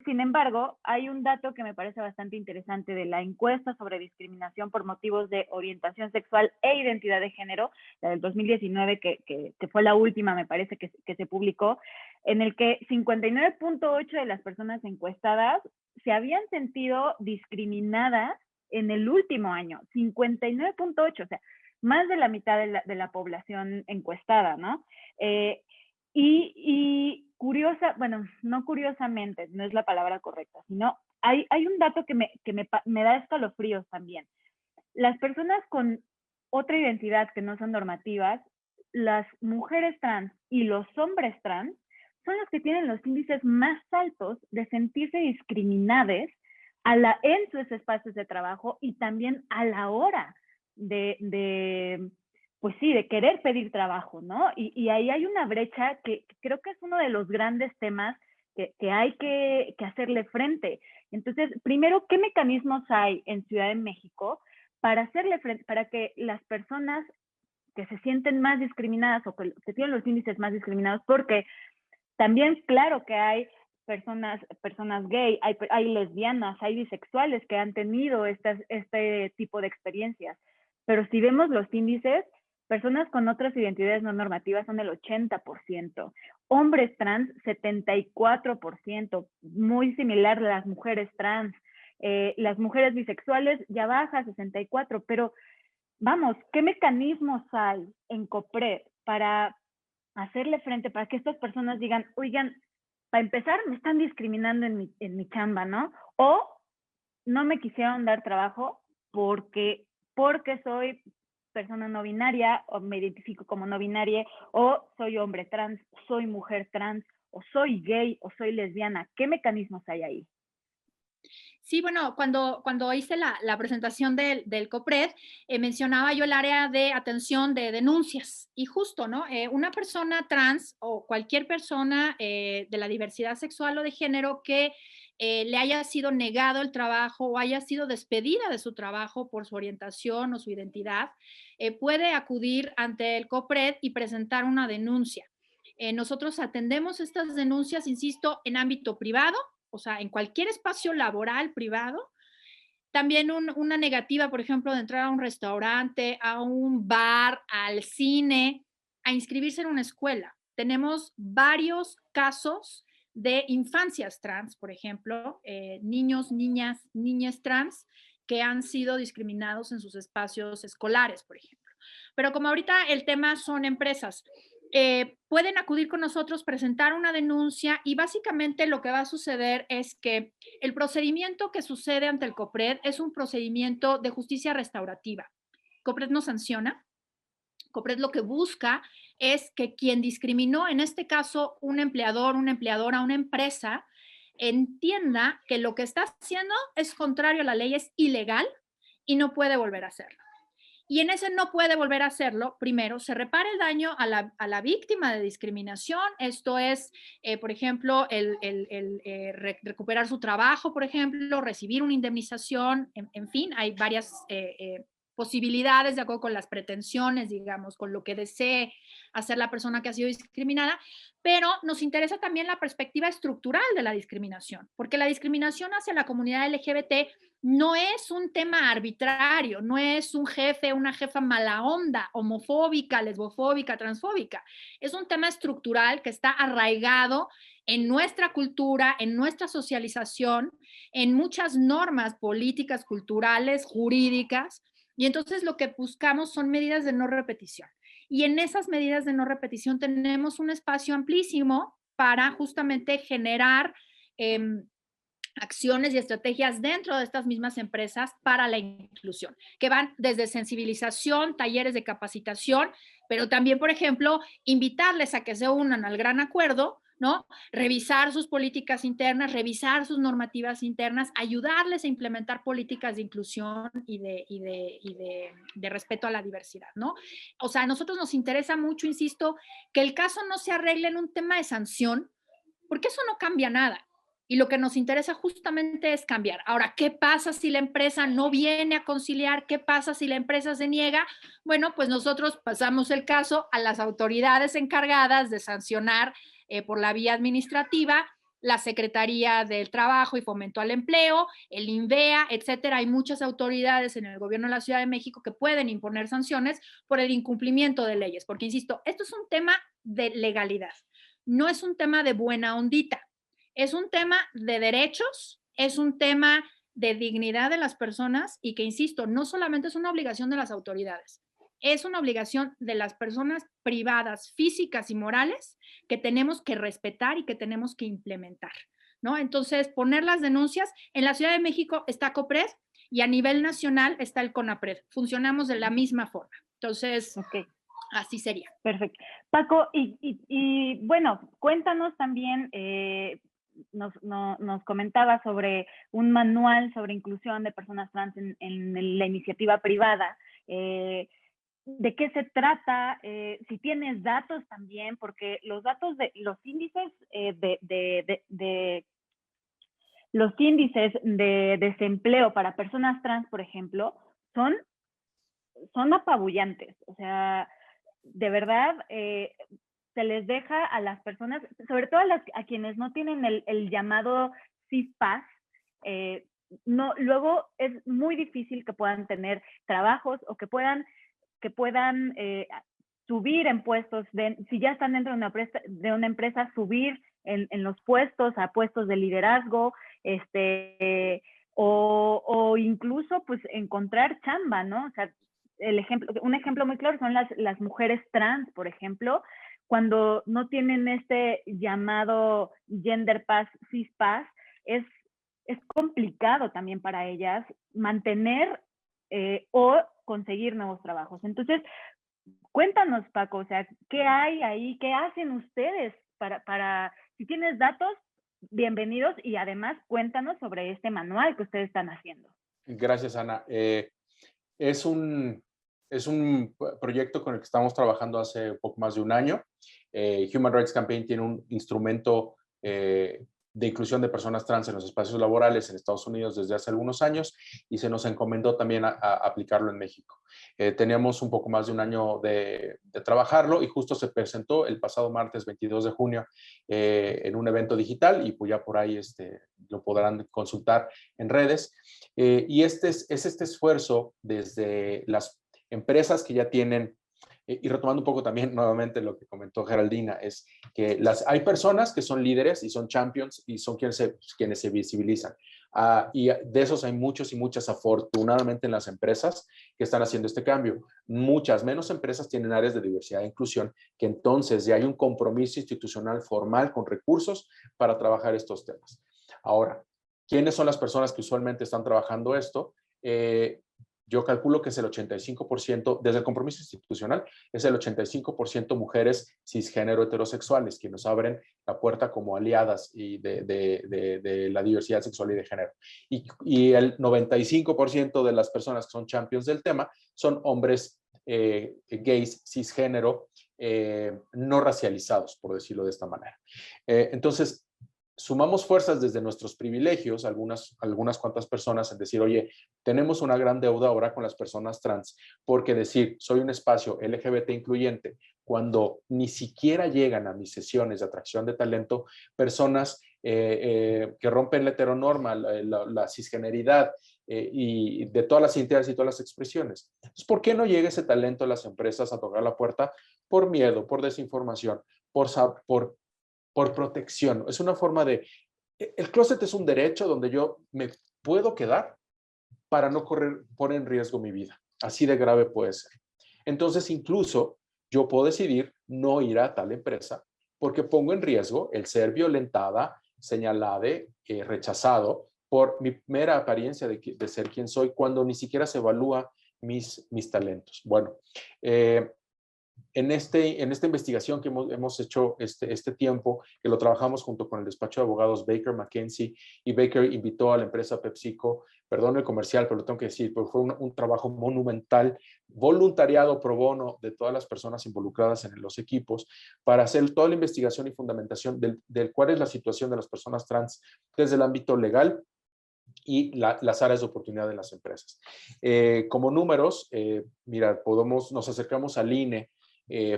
Sin embargo, hay un dato que me parece bastante interesante de la encuesta sobre discriminación por motivos de orientación sexual e identidad de género, la del 2019, que fue la última, me parece, que se publicó, en el que 59.8 de las personas encuestadas se habían sentido discriminadas en el último año. 59.8, o sea, más de la mitad de la población encuestada, ¿no? Y curiosa, bueno, no curiosamente, no es la palabra correcta, sino hay un dato que me da escalofríos también. Las personas con otra identidad que no son normativas, las mujeres trans y los hombres trans, son los que tienen los índices más altos de sentirse discriminadas en sus espacios de trabajo y también a la hora pues sí, de querer pedir trabajo, ¿no? Y ahí hay una brecha que creo que es uno de los grandes temas que hay que hacerle frente. Entonces, primero, ¿qué mecanismos hay en Ciudad de México para hacerle frente, para que las personas que se sienten más discriminadas o que tienen los índices más discriminados? Porque también, claro que hay personas gay, hay lesbianas, hay bisexuales que han tenido este tipo de experiencias. Pero si vemos los índices, personas con otras identidades no normativas son el 80%, hombres trans 74%, muy similar a las mujeres trans, las mujeres bisexuales ya baja 64%, pero vamos, ¿qué mecanismos hay en Copred para hacerle frente, para que estas personas digan, oigan, para empezar me están discriminando en mi chamba, ¿no? O no me quisieron dar trabajo porque soy persona no binaria o me identifico como no binaria o soy hombre trans, soy mujer trans o soy gay o soy lesbiana. ¿Qué mecanismos hay ahí? Sí, bueno, cuando hice la presentación del COPRED, mencionaba yo el área de atención de denuncias y justo, ¿no? Una persona trans o cualquier persona de la diversidad sexual o de género que le haya sido negado el trabajo o haya sido despedida de su trabajo por su orientación o su identidad, puede acudir ante el COPRED y presentar una denuncia. Nosotros atendemos estas denuncias, insisto, en ámbito privado, o sea, en cualquier espacio laboral privado. También una negativa, por ejemplo, de entrar a un restaurante, a un bar, al cine, a inscribirse en una escuela. Tenemos varios casos de infancias trans, por ejemplo, niños, niñas, niñas trans que han sido discriminados en sus espacios escolares, por ejemplo. Pero como ahorita el tema son empresas, pueden acudir con nosotros, presentar una denuncia y básicamente lo que va a suceder es que el procedimiento que sucede ante el COPRED es un procedimiento de justicia restaurativa. COPRED no sanciona. COPRED lo que busca es que quien discriminó, en este caso un empleador, una empleadora, una empresa, entienda que lo que está haciendo es contrario a la ley, es ilegal y no puede volver a hacerlo. Y en ese no puede volver a hacerlo, primero, se repara el daño a la víctima de discriminación. Esto es, por ejemplo, recuperar su trabajo, por ejemplo, recibir una indemnización, en fin, hay varias posibilidades de acuerdo con las pretensiones, digamos, con lo que desee hacer la persona que ha sido discriminada, pero nos interesa también la perspectiva estructural de la discriminación, porque la discriminación hacia la comunidad LGBT no es un tema arbitrario, no es un jefe, una jefa mala onda, homofóbica, lesbofóbica, transfóbica. Es un tema estructural que está arraigado en nuestra cultura, en nuestra socialización, en muchas normas políticas, culturales, jurídicas, y entonces lo que buscamos son medidas de no repetición. Y en esas medidas de no repetición tenemos un espacio amplísimo para justamente generar acciones y estrategias dentro de estas mismas empresas para la inclusión, que van desde sensibilización, talleres de capacitación, pero también, por ejemplo, invitarles a que se unan al gran acuerdo, ¿no? Revisar sus políticas internas, revisar sus normativas internas, ayudarles a implementar políticas de inclusión y de respeto a la diversidad, ¿no? O sea, a nosotros nos interesa mucho, insisto, que el caso no se arregle en un tema de sanción, porque eso no cambia nada. Y lo que nos interesa justamente es cambiar. Ahora, ¿qué pasa si la empresa no viene a conciliar? ¿Qué pasa si la empresa se niega? Bueno, pues nosotros pasamos el caso a las autoridades encargadas de sancionar por la vía administrativa, la Secretaría del Trabajo y Fomento al Empleo, el INVEA, etcétera. Hay muchas autoridades en el gobierno de la Ciudad de México que pueden imponer sanciones por el incumplimiento de leyes, porque, insisto, esto es un tema de legalidad, no es un tema de buena ondita. Es un tema de derechos, es un tema de dignidad de las personas y que, insisto, no solamente es una obligación de las autoridades, es una obligación de las personas privadas, físicas y morales que tenemos que respetar y que tenemos que implementar, ¿no? Entonces, poner las denuncias. En la Ciudad de México está COPRED y a nivel nacional está el CONAPRED. Funcionamos de la misma forma. Entonces, okay, así sería. Perfecto. Paco, y bueno, cuéntanos también, nos comentaba sobre un manual sobre inclusión de personas trans en la iniciativa privada. ¿De qué se trata? Si tienes datos también, porque los datos de los índices los índices de desempleo para personas trans, por ejemplo, son apabullantes. O sea, de verdad, se les deja a las personas, sobre todo a quienes no tienen el llamado CISPAS, no, luego es muy difícil que puedan tener trabajos o que puedan subir en puestos, si ya están dentro de una empresa, subir en los puestos, a puestos de liderazgo, o incluso pues encontrar chamba, ¿no? O sea, un ejemplo muy claro son las mujeres trans, por ejemplo, cuando no tienen este llamado Gender Pass, CISPAS, es complicado también para ellas mantener o conseguir nuevos trabajos. Entonces, cuéntanos, Paco, o sea, ¿qué hay ahí? ¿Qué hacen ustedes para si tienes datos, bienvenidos, y además cuéntanos sobre este manual que ustedes están haciendo? Gracias, Ana. Es un proyecto con el que estamos trabajando hace poco más de un año. Human Rights Campaign tiene un instrumento de inclusión de personas trans en los espacios laborales en Estados Unidos desde hace algunos años y se nos encomendó también a aplicarlo en México. Teníamos un poco más de un año de trabajarlo y justo se presentó el pasado martes 22 de junio en un evento digital y pues ya por ahí lo podrán consultar en redes. Y es este esfuerzo desde las empresas que ya tienen, y retomando un poco también nuevamente lo que comentó Geraldina, es que hay personas que son líderes y son champions y son quienes se visibilizan. Y de esos hay muchos y muchas afortunadamente en las empresas que están haciendo este cambio. Muchas menos empresas tienen áreas de diversidad e inclusión, que entonces ya hay un compromiso institucional formal con recursos para trabajar estos temas. Ahora, ¿quiénes son las personas que usualmente están trabajando esto? Yo calculo que es el 85%, desde el compromiso institucional, es el 85% mujeres cisgénero heterosexuales, que nos abren la puerta como aliadas de la diversidad sexual y de género. Y el 95% de las personas que son champions del tema son hombres gays, cisgénero, no racializados, por decirlo de esta manera. Entonces, sumamos fuerzas desde nuestros privilegios, algunas cuantas personas, en decir, oye, tenemos una gran deuda ahora con las personas trans, porque decir, soy un espacio LGBT incluyente, cuando ni siquiera llegan a mis sesiones de atracción de talento, personas que rompen la heteronorma, la cisgeneridad, y de todas las identidades y todas las expresiones. Entonces, ¿por qué no llega ese talento a las empresas a tocar la puerta? Por miedo, por desinformación, por protección. Es una forma de... El closet es un derecho donde yo me puedo quedar para no poner en riesgo mi vida. Así de grave puede ser. Entonces, incluso yo puedo decidir no ir a tal empresa porque pongo en riesgo el ser violentada, señalada, rechazado por mi mera apariencia de ser quien soy cuando ni siquiera se evalúa mis talentos. Bueno, en esta investigación que hemos hecho este tiempo, que lo trabajamos junto con el despacho de abogados Baker McKenzie, y Baker invitó a la empresa PepsiCo, perdón el comercial, pero lo tengo que decir, porque fue un trabajo monumental, voluntariado pro bono de todas las personas involucradas en los equipos, para hacer toda la investigación y fundamentación del cuál es la situación de las personas trans desde el ámbito legal y las áreas de oportunidad de las empresas. Como números, mira, nos acercamos al INE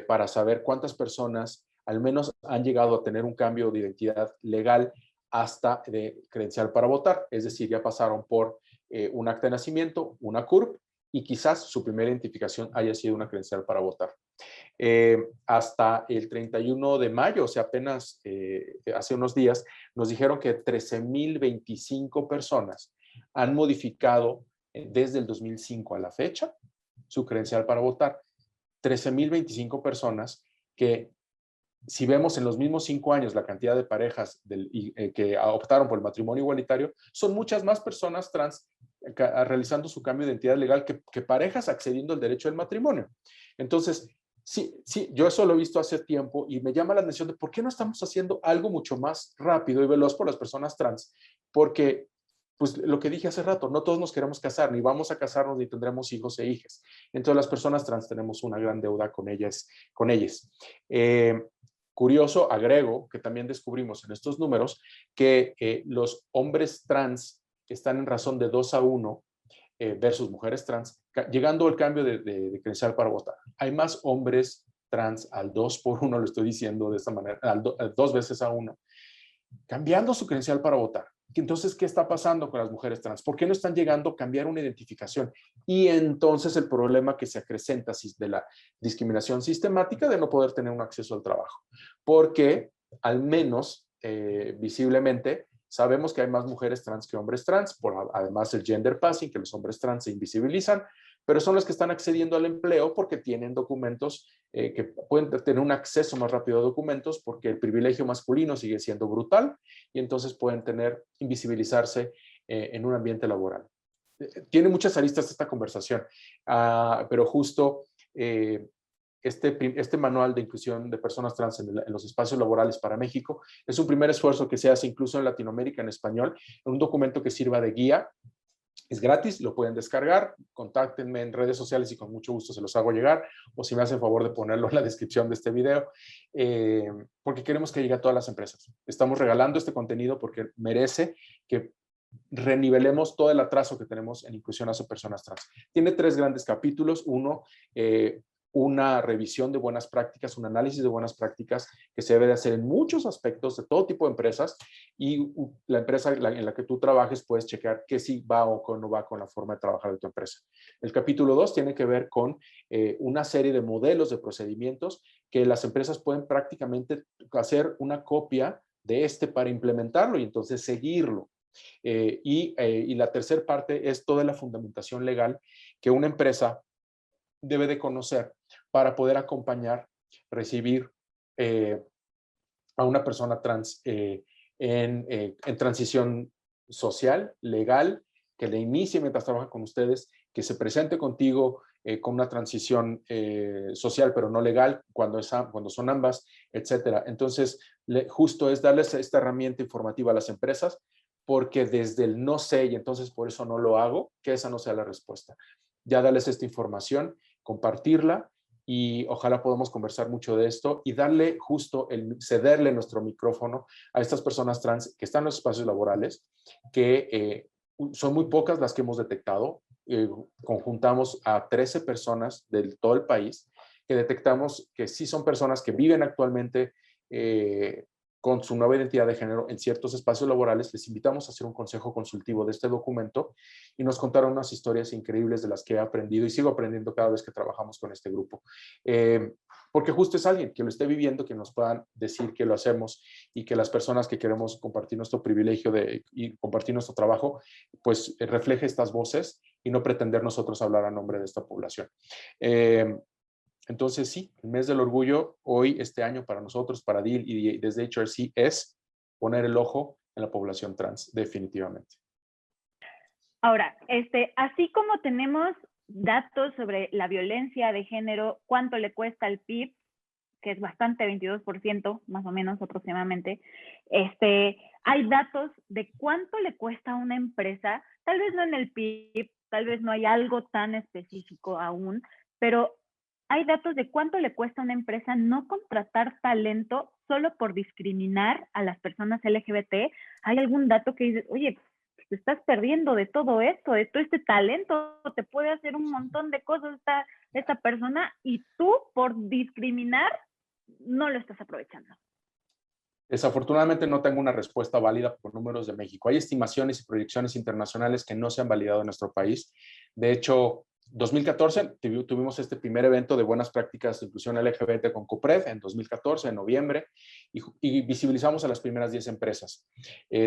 para saber cuántas personas al menos han llegado a tener un cambio de identidad legal hasta de credencial para votar, es decir, ya pasaron por un acta de nacimiento, una CURP, y quizás su primera identificación haya sido una credencial para votar. Hasta el 31 de mayo, o sea, apenas hace unos días, nos dijeron que 13,025 personas han modificado desde el 2005 a la fecha su credencial para votar. 13,025 personas que, si vemos en los mismos 5 años la cantidad de parejas que optaron por el matrimonio igualitario, son muchas más personas trans realizando su cambio de identidad legal que parejas accediendo al derecho del matrimonio. Entonces, sí, yo eso lo he visto hace tiempo y me llama la atención de por qué no estamos haciendo algo mucho más rápido y veloz por las personas trans, porque pues lo que dije hace rato, no todos nos queremos casar, ni vamos a casarnos, ni tendremos hijos e hijas. Entonces las personas trans tenemos una gran deuda con ellas. Curioso, agrego, que también descubrimos en estos números, que los hombres trans están en razón de 2-1 versus mujeres trans, llegando al cambio de credencial para votar. Hay más hombres trans al 2-1, lo estoy diciendo de esta manera, 2 veces a 1, cambiando su credencial para votar. Entonces, ¿qué está pasando con las mujeres trans? ¿Por qué no están llegando a cambiar una identificación? Y entonces el problema que se acrecenta de la discriminación sistemática de no poder tener un acceso al trabajo. Porque al menos visiblemente sabemos que hay más mujeres trans que hombres trans, además el gender passing, que los hombres trans se invisibilizan, pero son los que están accediendo al empleo porque tienen documentos, que pueden tener un acceso más rápido a documentos porque el privilegio masculino sigue siendo brutal y entonces pueden invisibilizarse en un ambiente laboral. Tiene muchas aristas esta conversación, pero justo este manual de inclusión de personas trans en los espacios laborales para México es un primer esfuerzo que se hace incluso en Latinoamérica en español, en un documento que sirva de guía Es gratis, lo pueden descargar, contáctenme en redes sociales y con mucho gusto se los hago llegar, o si me hacen favor de ponerlo en la descripción de este video, porque queremos que llegue a todas las empresas. Estamos regalando este contenido porque merece que renivelemos todo el atraso que tenemos en inclusión hacia personas trans. Tiene 3 grandes capítulos. Uno, una revisión de buenas prácticas, un análisis de buenas prácticas que se debe de hacer en muchos aspectos de todo tipo de empresas, y la empresa en la que tú trabajes puedes checar que sí va o no va con la forma de trabajar de tu empresa. El capítulo 2 tiene que ver con una serie de modelos de procedimientos que las empresas pueden prácticamente hacer una copia de este para implementarlo y entonces seguirlo. Y la tercera parte es toda la fundamentación legal que una empresa debe de conocer para poder acompañar, recibir a una persona trans en transición social, legal, que le inicie mientras trabaja con ustedes, que se presente contigo con una transición social, pero no legal, cuando son ambas, etcétera. Entonces, justo es darles esta herramienta informativa a las empresas, porque desde el no sé y entonces por eso no lo hago, que esa no sea la respuesta. Ya darles esta información, compartirla, y ojalá podamos conversar mucho de esto y darle justo cederle nuestro micrófono a estas personas trans que están en los espacios laborales, que son muy pocas las que hemos detectado. Conjuntamos a 13 personas de todo el país que detectamos que sí son personas que viven actualmente con su nueva identidad de género en ciertos espacios laborales. Les invitamos a hacer un consejo consultivo de este documento y nos contaron unas historias increíbles de las que he aprendido y sigo aprendiendo cada vez que trabajamos con este grupo. Porque justo es alguien que lo esté viviendo, que nos puedan decir que lo hacemos, y que las personas que queremos compartir nuestro privilegio y compartir nuestro trabajo, pues refleje estas voces y no pretender nosotros hablar a nombre de esta población. Entonces, sí, el mes del orgullo hoy, este año, para nosotros, para DIL y desde HRC, es poner el ojo en la población trans, definitivamente. Ahora, así como tenemos datos sobre la violencia de género, cuánto le cuesta al PIB, que es bastante, 22%, más o menos aproximadamente, hay datos de cuánto le cuesta a una empresa, tal vez no en el PIB, tal vez no hay algo tan específico aún, pero hay datos de cuánto le cuesta a una empresa no contratar talento solo por discriminar a las personas LGBT. ¿Hay algún dato que dice, oye, te estás perdiendo de todo esto, de todo este talento, te puede hacer un montón de cosas esta persona, y tú por discriminar no lo estás aprovechando? Desafortunadamente no tengo una respuesta válida por números de México. Hay estimaciones y proyecciones internacionales que no se han validado en nuestro país. De hecho, 2014 tuvimos este primer evento de buenas prácticas de inclusión LGBT con COPRED en 2014, en noviembre, y visibilizamos a las primeras 10 empresas.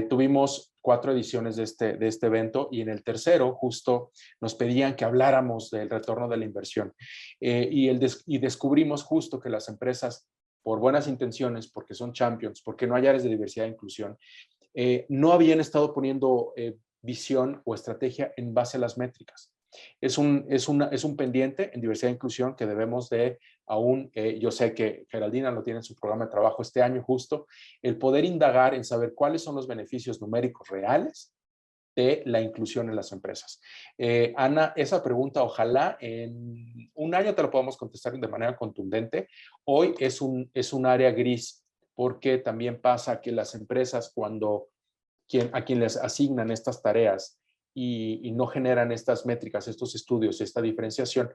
Tuvimos 4 ediciones de este evento, y en el tercero justo nos pedían que habláramos del retorno de la inversión. Y descubrimos justo que las empresas, por buenas intenciones, porque son champions, porque no hay áreas de diversidad e inclusión, no habían estado poniendo visión o estrategia en base a las métricas. Es un pendiente en diversidad e inclusión que debemos de aún, yo sé que Geraldina lo tiene en su programa de trabajo este año justo, el poder indagar en saber cuáles son los beneficios numéricos reales de la inclusión en las empresas. Ana, esa pregunta ojalá en un año te lo podamos contestar de manera contundente. Hoy es un área gris, porque también pasa que las empresas, a quien les asignan estas tareas y no generan estas métricas, estos estudios, esta diferenciación,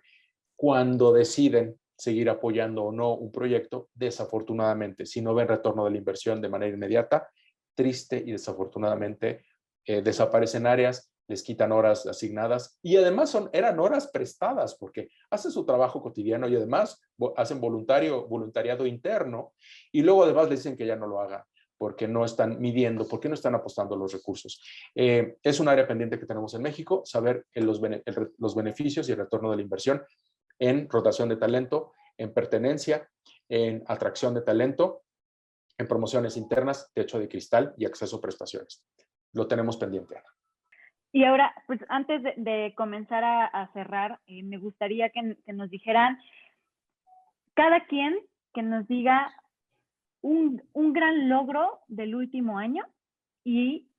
cuando deciden seguir apoyando o no un proyecto, desafortunadamente, si no ven retorno de la inversión de manera inmediata, triste y desafortunadamente, desaparecen áreas, les quitan horas asignadas, y además eran horas prestadas, porque hacen su trabajo cotidiano y además hacen voluntariado interno, y luego además les dicen que ya no lo hagan porque no están midiendo, porque no están apostando los recursos. Es un área pendiente que tenemos en México, saber los beneficios y el retorno de la inversión en rotación de talento, en pertenencia, en atracción de talento, en promociones internas, techo de cristal y acceso a prestaciones. Lo tenemos pendiente, Ana. Y ahora, pues antes de comenzar a cerrar, me gustaría que nos dijeran, cada quien que nos diga un gran logro del último año y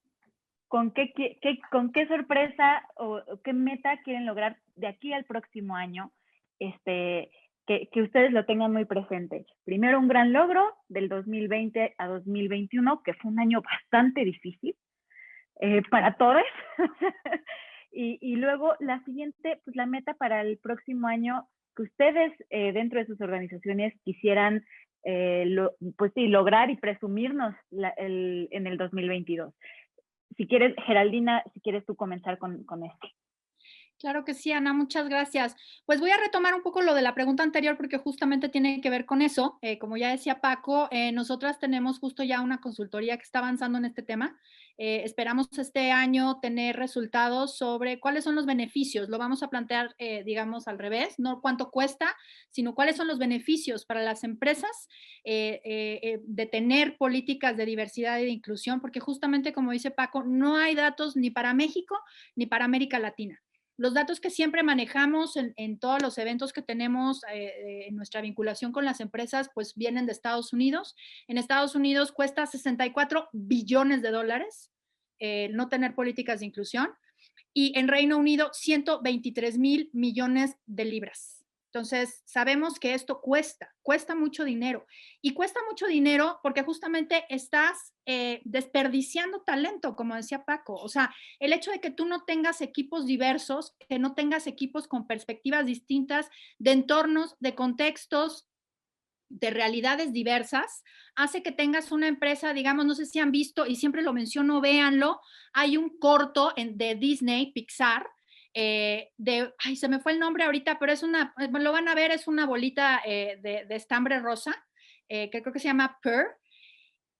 con qué sorpresa o qué meta quieren lograr de aquí al próximo año, que ustedes lo tengan muy presente. Primero, un gran logro del 2020 a 2021, que fue un año bastante difícil para todos. y luego la siguiente, pues la meta para el próximo año, que ustedes dentro de sus organizaciones quisieran pues sí, lograr y presumirnos en el 2022. Si quieres, Geraldina, si quieres tú comenzar con esto. Claro que sí, Ana, muchas gracias. Pues voy a retomar un poco lo de la pregunta anterior porque justamente tiene que ver con eso. Como ya decía Paco, nosotras tenemos justo ya una consultoría que está avanzando en este tema. Esperamos este año tener resultados sobre cuáles son los beneficios. Lo vamos a plantear, digamos, al revés, no cuánto cuesta, sino cuáles son los beneficios para las empresas de tener políticas de diversidad y de inclusión, porque justamente como dice Paco, no hay datos ni para México ni para América Latina. Los datos que siempre manejamos en todos los eventos que tenemos en nuestra vinculación con las empresas, pues vienen de Estados Unidos. En Estados Unidos cuesta 64 billones de dólares no tener políticas de inclusión y en Reino Unido 123 mil millones de libras. Entonces, sabemos que esto cuesta mucho dinero. Y cuesta mucho dinero porque justamente estás desperdiciando talento, como decía Paco. O sea, el hecho de que tú no tengas equipos diversos, que no tengas equipos con perspectivas distintas, de entornos, de contextos, de realidades diversas, hace que tengas una empresa, digamos, no sé si han visto, y siempre lo menciono, véanlo, hay un corto de Disney, Pixar, ay, se me fue el nombre ahorita, pero es lo van a ver, es una bolita de estambre rosa, que creo que se llama Purr,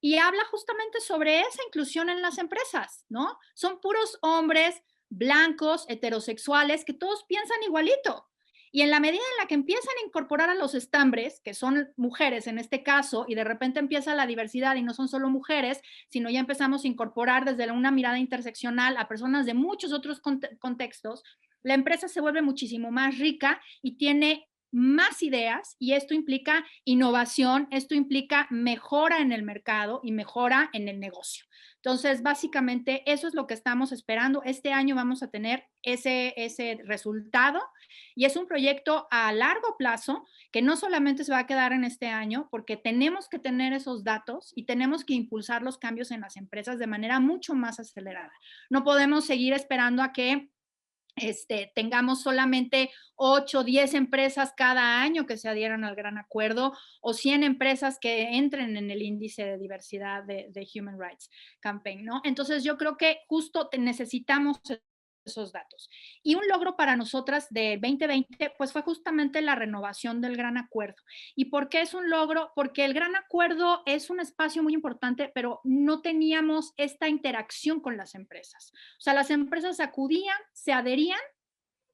y habla justamente sobre esa inclusión en las empresas, ¿no? Son puros hombres blancos, heterosexuales, que todos piensan igualito. Y en la medida en la que empiezan a incorporar a los estambres, que son mujeres en este caso, y de repente empieza la diversidad y no son solo mujeres, sino ya empezamos a incorporar desde una mirada interseccional a personas de muchos otros contextos, la empresa se vuelve muchísimo más rica y tiene más ideas y esto implica innovación, esto implica mejora en el mercado y mejora en el negocio. Entonces, básicamente, eso es lo que estamos esperando. Este año vamos a tener ese resultado y es un proyecto a largo plazo que no solamente se va a quedar en este año, porque tenemos que tener esos datos y tenemos que impulsar los cambios en las empresas de manera mucho más acelerada. No podemos seguir esperando a que tengamos solamente 8 o 10 empresas cada año que se adhieran al gran acuerdo o 100 empresas que entren en el índice de diversidad de Human Rights Campaign, ¿no? Entonces yo creo que justo necesitamos esos datos. Y un logro para nosotras de 2020, pues fue justamente la renovación del Gran Acuerdo. ¿Y por qué es un logro? Porque el Gran Acuerdo es un espacio muy importante, pero no teníamos esta interacción con las empresas. O sea, las empresas acudían, se adherían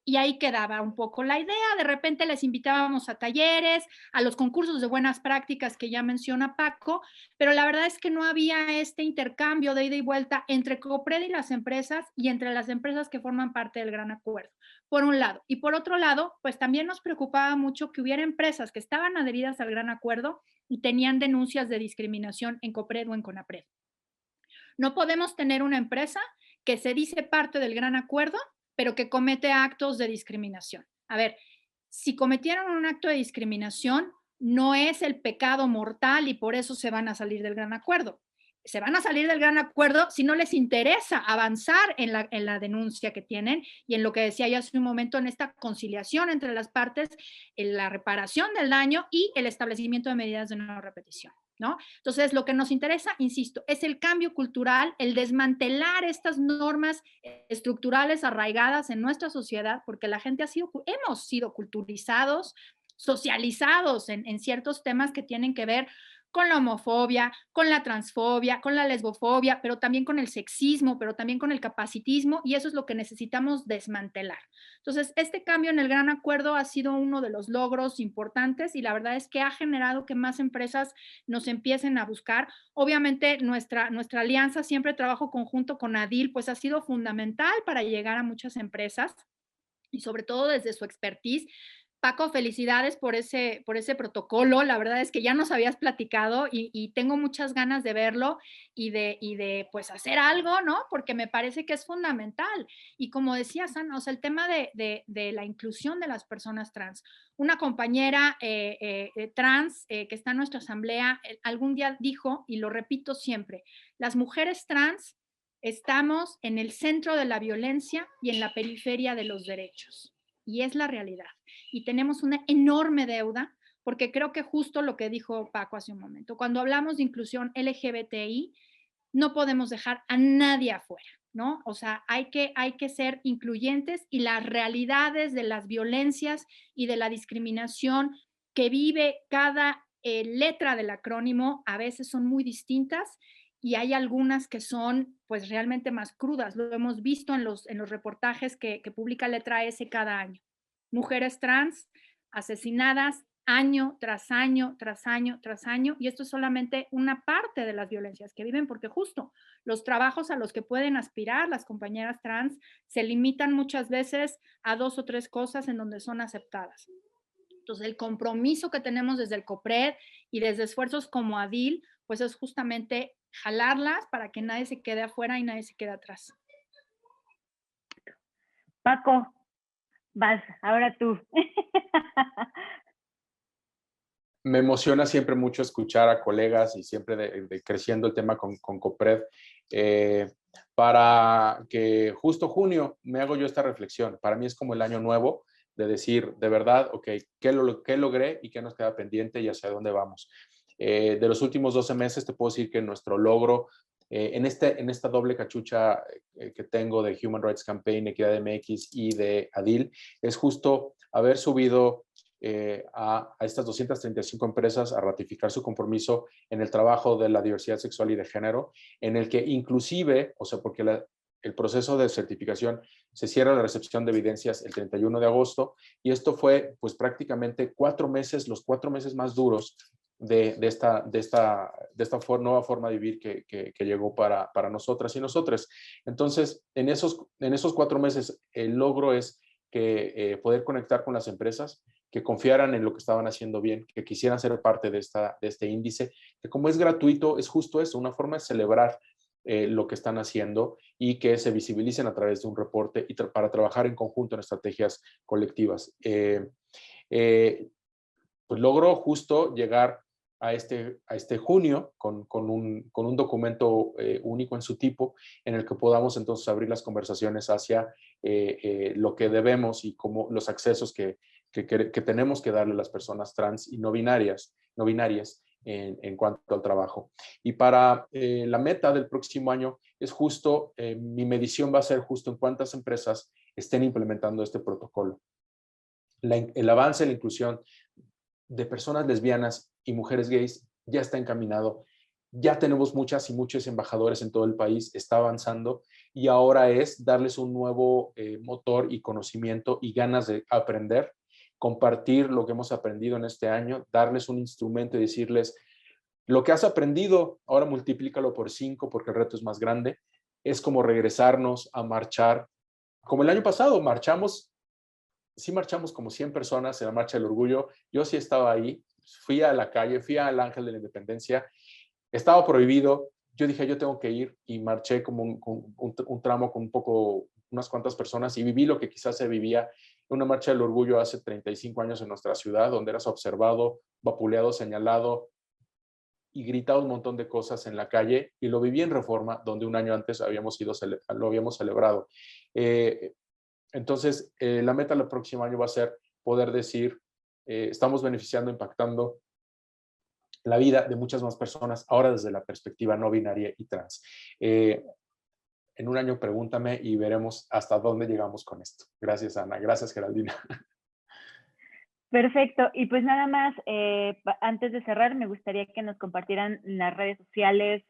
y ahí quedaba un poco la idea. De repente les invitábamos a talleres, a los concursos de buenas prácticas que ya menciona Paco, pero la verdad es que no había este intercambio de ida y vuelta entre Copred y las empresas y entre las empresas que forman parte del Gran Acuerdo, por un lado. Y por otro lado, pues también nos preocupaba mucho que hubiera empresas que estaban adheridas al Gran Acuerdo y tenían denuncias de discriminación en Copred o en Conapred. No podemos tener una empresa que se dice parte del Gran Acuerdo pero que comete actos de discriminación. A ver, si cometieron un acto de discriminación, no es el pecado mortal y por eso se van a salir del gran acuerdo. Se van a salir del gran acuerdo si no les interesa avanzar en la denuncia que tienen y en lo que decía yo hace un momento, en esta conciliación entre las partes, en la reparación del daño y el establecimiento de medidas de no repetición. ¿No? Entonces, lo que nos interesa, insisto, es el cambio cultural, el desmantelar estas normas estructurales arraigadas en nuestra sociedad, porque la gente hemos sido culturizados, socializados en ciertos temas que tienen que ver con la homofobia, con la transfobia, con la lesbofobia, pero también con el sexismo, pero también con el capacitismo, y eso es lo que necesitamos desmantelar. Entonces, este cambio en el Gran Acuerdo ha sido uno de los logros importantes y la verdad es que ha generado que más empresas nos empiecen a buscar. Obviamente, nuestra alianza, siempre trabajo conjunto con ADIL, pues ha sido fundamental para llegar a muchas empresas y sobre todo desde su expertise, Paco, felicidades por ese protocolo. La verdad es que ya nos habías platicado y tengo muchas ganas de verlo y de pues hacer algo, ¿no? Porque me parece que es fundamental. Y como decías, Ana, o sea, el tema de la inclusión de las personas trans. Una compañera trans que está en nuestra asamblea algún día dijo, y lo repito siempre, las mujeres trans estamos en el centro de la violencia y en la periferia de los derechos. Y es la realidad. Y tenemos una enorme deuda, porque creo que justo lo que dijo Paco hace un momento, cuando hablamos de inclusión LGBTI, no podemos dejar a nadie afuera, ¿no? O sea, hay que ser incluyentes y las realidades de las violencias y de la discriminación que vive cada letra del acrónimo a veces son muy distintas y hay algunas que son pues realmente más crudas. Lo hemos visto en los reportajes que publica Letra S cada año. Mujeres trans asesinadas año tras año, tras año, tras año, y esto es solamente una parte de las violencias que viven, porque justo los trabajos a los que pueden aspirar las compañeras trans se limitan muchas veces a 2 o 3 cosas en donde son aceptadas. Entonces, el compromiso que tenemos desde el COPRED y desde esfuerzos como ADIL, pues es justamente jalarlas para que nadie se quede afuera y nadie se quede atrás. Paco, vas, ahora tú. Me emociona siempre mucho escuchar a colegas y siempre creciendo el tema con COPRED, para que justo junio me hago yo esta reflexión. Para mí es como el año nuevo de decir, de verdad, ok, ¿qué logré y qué nos queda pendiente y hacia dónde vamos? De los últimos 12 meses te puedo decir que nuestro logro en esta doble cachucha que tengo de Human Rights Campaign, Equidad MX y de ADIL, es justo haber subido a estas 235 empresas a ratificar su compromiso en el trabajo de la diversidad sexual y de género, en el que inclusive, o sea, porque el proceso de certificación se cierra la recepción de evidencias el 31 de agosto, y esto fue pues prácticamente 4 meses, los 4 meses más duros de esta nueva forma de vivir que llegó para nosotras y nosotros. Entonces, en esos 4 meses, el logro es que poder conectar con las empresas, que confiaran en lo que estaban haciendo bien, que quisieran ser parte de este índice, que como es gratuito, es justo eso, una forma de celebrar lo que están haciendo y que se visibilicen a través de un reporte y para trabajar en conjunto en estrategias colectivas. Pues logro justo llegar a este junio con un documento único en su tipo, en el que podamos entonces abrir las conversaciones hacia lo que debemos y cómo los accesos que tenemos que darle a las personas trans y no binarias en cuanto al trabajo. Y para la meta del próximo año es justo, mi medición va a ser justo en cuántas empresas estén implementando este protocolo. El avance, la inclusión de personas lesbianas y mujeres gays ya está encaminado. Ya tenemos muchas y muchos embajadores en todo el país, está avanzando, y ahora es darles un nuevo motor y conocimiento y ganas de aprender, compartir lo que hemos aprendido en este año, darles un instrumento y decirles, lo que has aprendido, ahora multiplícalo por 5 porque el reto es más grande. Es como regresarnos a marchar, como el año pasado, sí marchamos como 100 personas en la Marcha del Orgullo. Yo sí estaba ahí, fui a la calle, fui al Ángel de la Independencia, estaba prohibido, yo dije yo tengo que ir y marché como un tramo con unas cuantas personas y viví lo que quizás se vivía en una Marcha del Orgullo hace 35 años en nuestra ciudad, donde eras observado, vapuleado, señalado y gritado un montón de cosas en la calle, y lo viví en Reforma, donde un año antes lo habíamos celebrado. Entonces, la meta del próximo año va a ser poder decir, estamos beneficiando, impactando la vida de muchas más personas, ahora desde la perspectiva no binaria y trans. En un año pregúntame y veremos hasta dónde llegamos con esto. Gracias, Ana. Gracias, Geraldina. Perfecto. Y pues nada más, antes de cerrar, me gustaría que nos compartieran las redes sociales,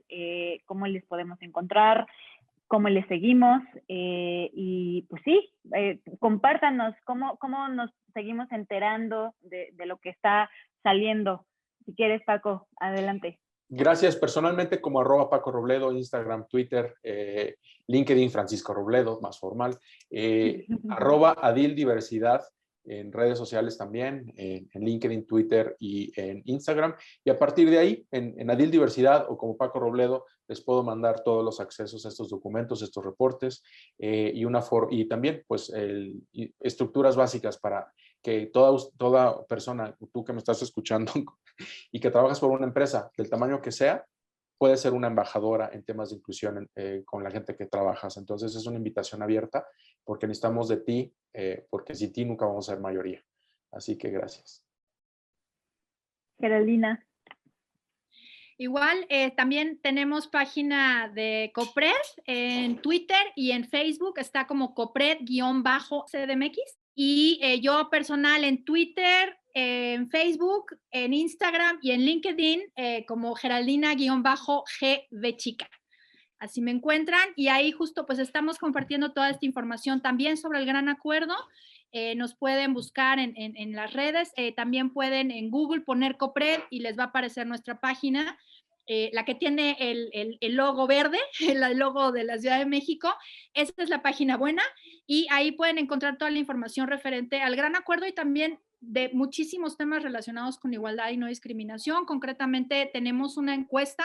cómo les podemos encontrar, cómo les seguimos, y pues sí, compártanos cómo nos seguimos enterando de lo que está saliendo. Si quieres, Paco, adelante. Gracias. Personalmente como @Paco Robledo, Instagram, Twitter, LinkedIn, Francisco Robledo, más formal, @Adil Diversidad, en redes sociales también, en LinkedIn, Twitter y en Instagram. Y a partir de ahí, en Adil Diversidad o como Paco Robledo, les puedo mandar todos los accesos a estos documentos, estos reportes y también pues estructuras básicas para que toda persona, tú que me estás escuchando y que trabajas por una empresa del tamaño que sea, puede ser una embajadora en temas de inclusión con la gente que trabajas. Entonces es una invitación abierta porque necesitamos de ti, porque sin ti nunca vamos a ser mayoría. Así que gracias. Geraldina. Igual, también tenemos página de COPRED en Twitter y en Facebook, está como COPRED-CDMX. Y yo personal en Twitter, en Facebook, en Instagram y en LinkedIn como Geraldina-GBChica. Así me encuentran y ahí justo pues estamos compartiendo toda esta información también sobre el Gran Acuerdo. Nos pueden buscar en las redes, también pueden en Google poner COPRED y les va a aparecer nuestra página, la que tiene el logo verde, el logo de la Ciudad de México. Esa es la página buena y ahí pueden encontrar toda la información referente al Gran Acuerdo y también de muchísimos temas relacionados con igualdad y no discriminación. Concretamente tenemos una encuesta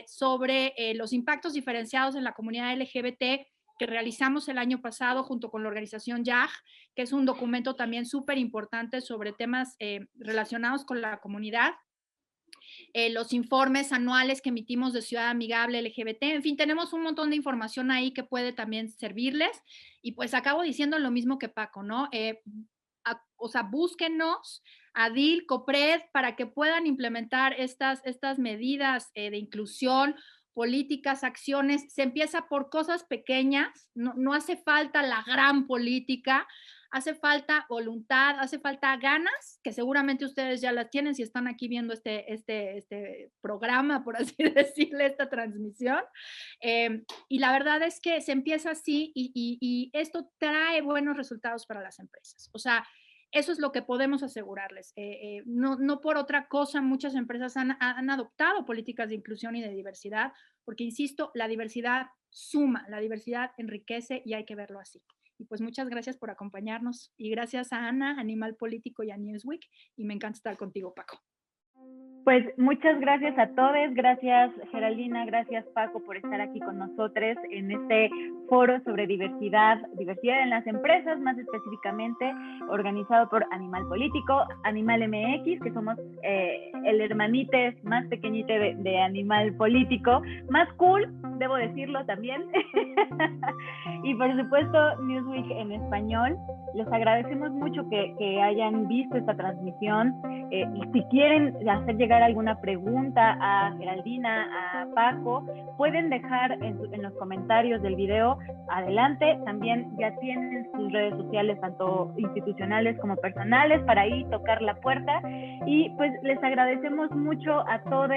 sobre los impactos diferenciados en la comunidad LGBT que realizamos el año pasado junto con la organización YAG, que es un documento también súper importante sobre temas relacionados con la comunidad. Los informes anuales que emitimos de Ciudad Amigable LGBT, en fin, tenemos un montón de información ahí que puede también servirles. Y pues acabo diciendo lo mismo que Paco, ¿no? O sea, búsquenos, Adil, COPRED, para que puedan implementar estas medidas de inclusión, políticas, acciones. Se empieza por cosas pequeñas, no hace falta la gran política, hace falta voluntad, hace falta ganas, que seguramente ustedes ya las tienen si están aquí viendo este programa, por así decirle, esta transmisión. Y la verdad es que se empieza así y esto trae buenos resultados para las empresas. O sea, eso es lo que podemos asegurarles. No por otra cosa, muchas empresas han adoptado políticas de inclusión y de diversidad, porque, insisto, la diversidad suma, la diversidad enriquece y hay que verlo así. Y pues muchas gracias por acompañarnos y gracias a Ana, Animal Político y a Newsweek, y me encanta estar contigo, Paco. Pues muchas gracias a todos, gracias Geraldina, gracias Paco por estar aquí con nosotros en este foro sobre diversidad en las empresas, más específicamente organizado por Animal Político, Animal MX, que somos el hermanite más pequeñito de Animal Político, más cool, debo decirlo también, y por supuesto Newsweek en español. Les agradecemos mucho que hayan visto esta transmisión. Y si quieren hacer llegar alguna pregunta a Geraldina, a Paco, pueden dejar en los comentarios del video. Adelante, también ya tienen sus redes sociales, tanto institucionales como personales, para ahí tocar la puerta. Y pues les agradecemos mucho a todos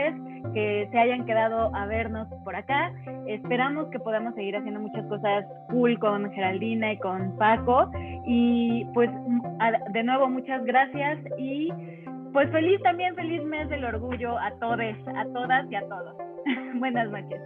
que se hayan quedado a vernos por acá. Esperamos que podamos seguir haciendo muchas cosas cool con Geraldina y con Paco. Y pues de nuevo muchas gracias y pues feliz mes del orgullo a todos, a todas y a todos. Buenas noches.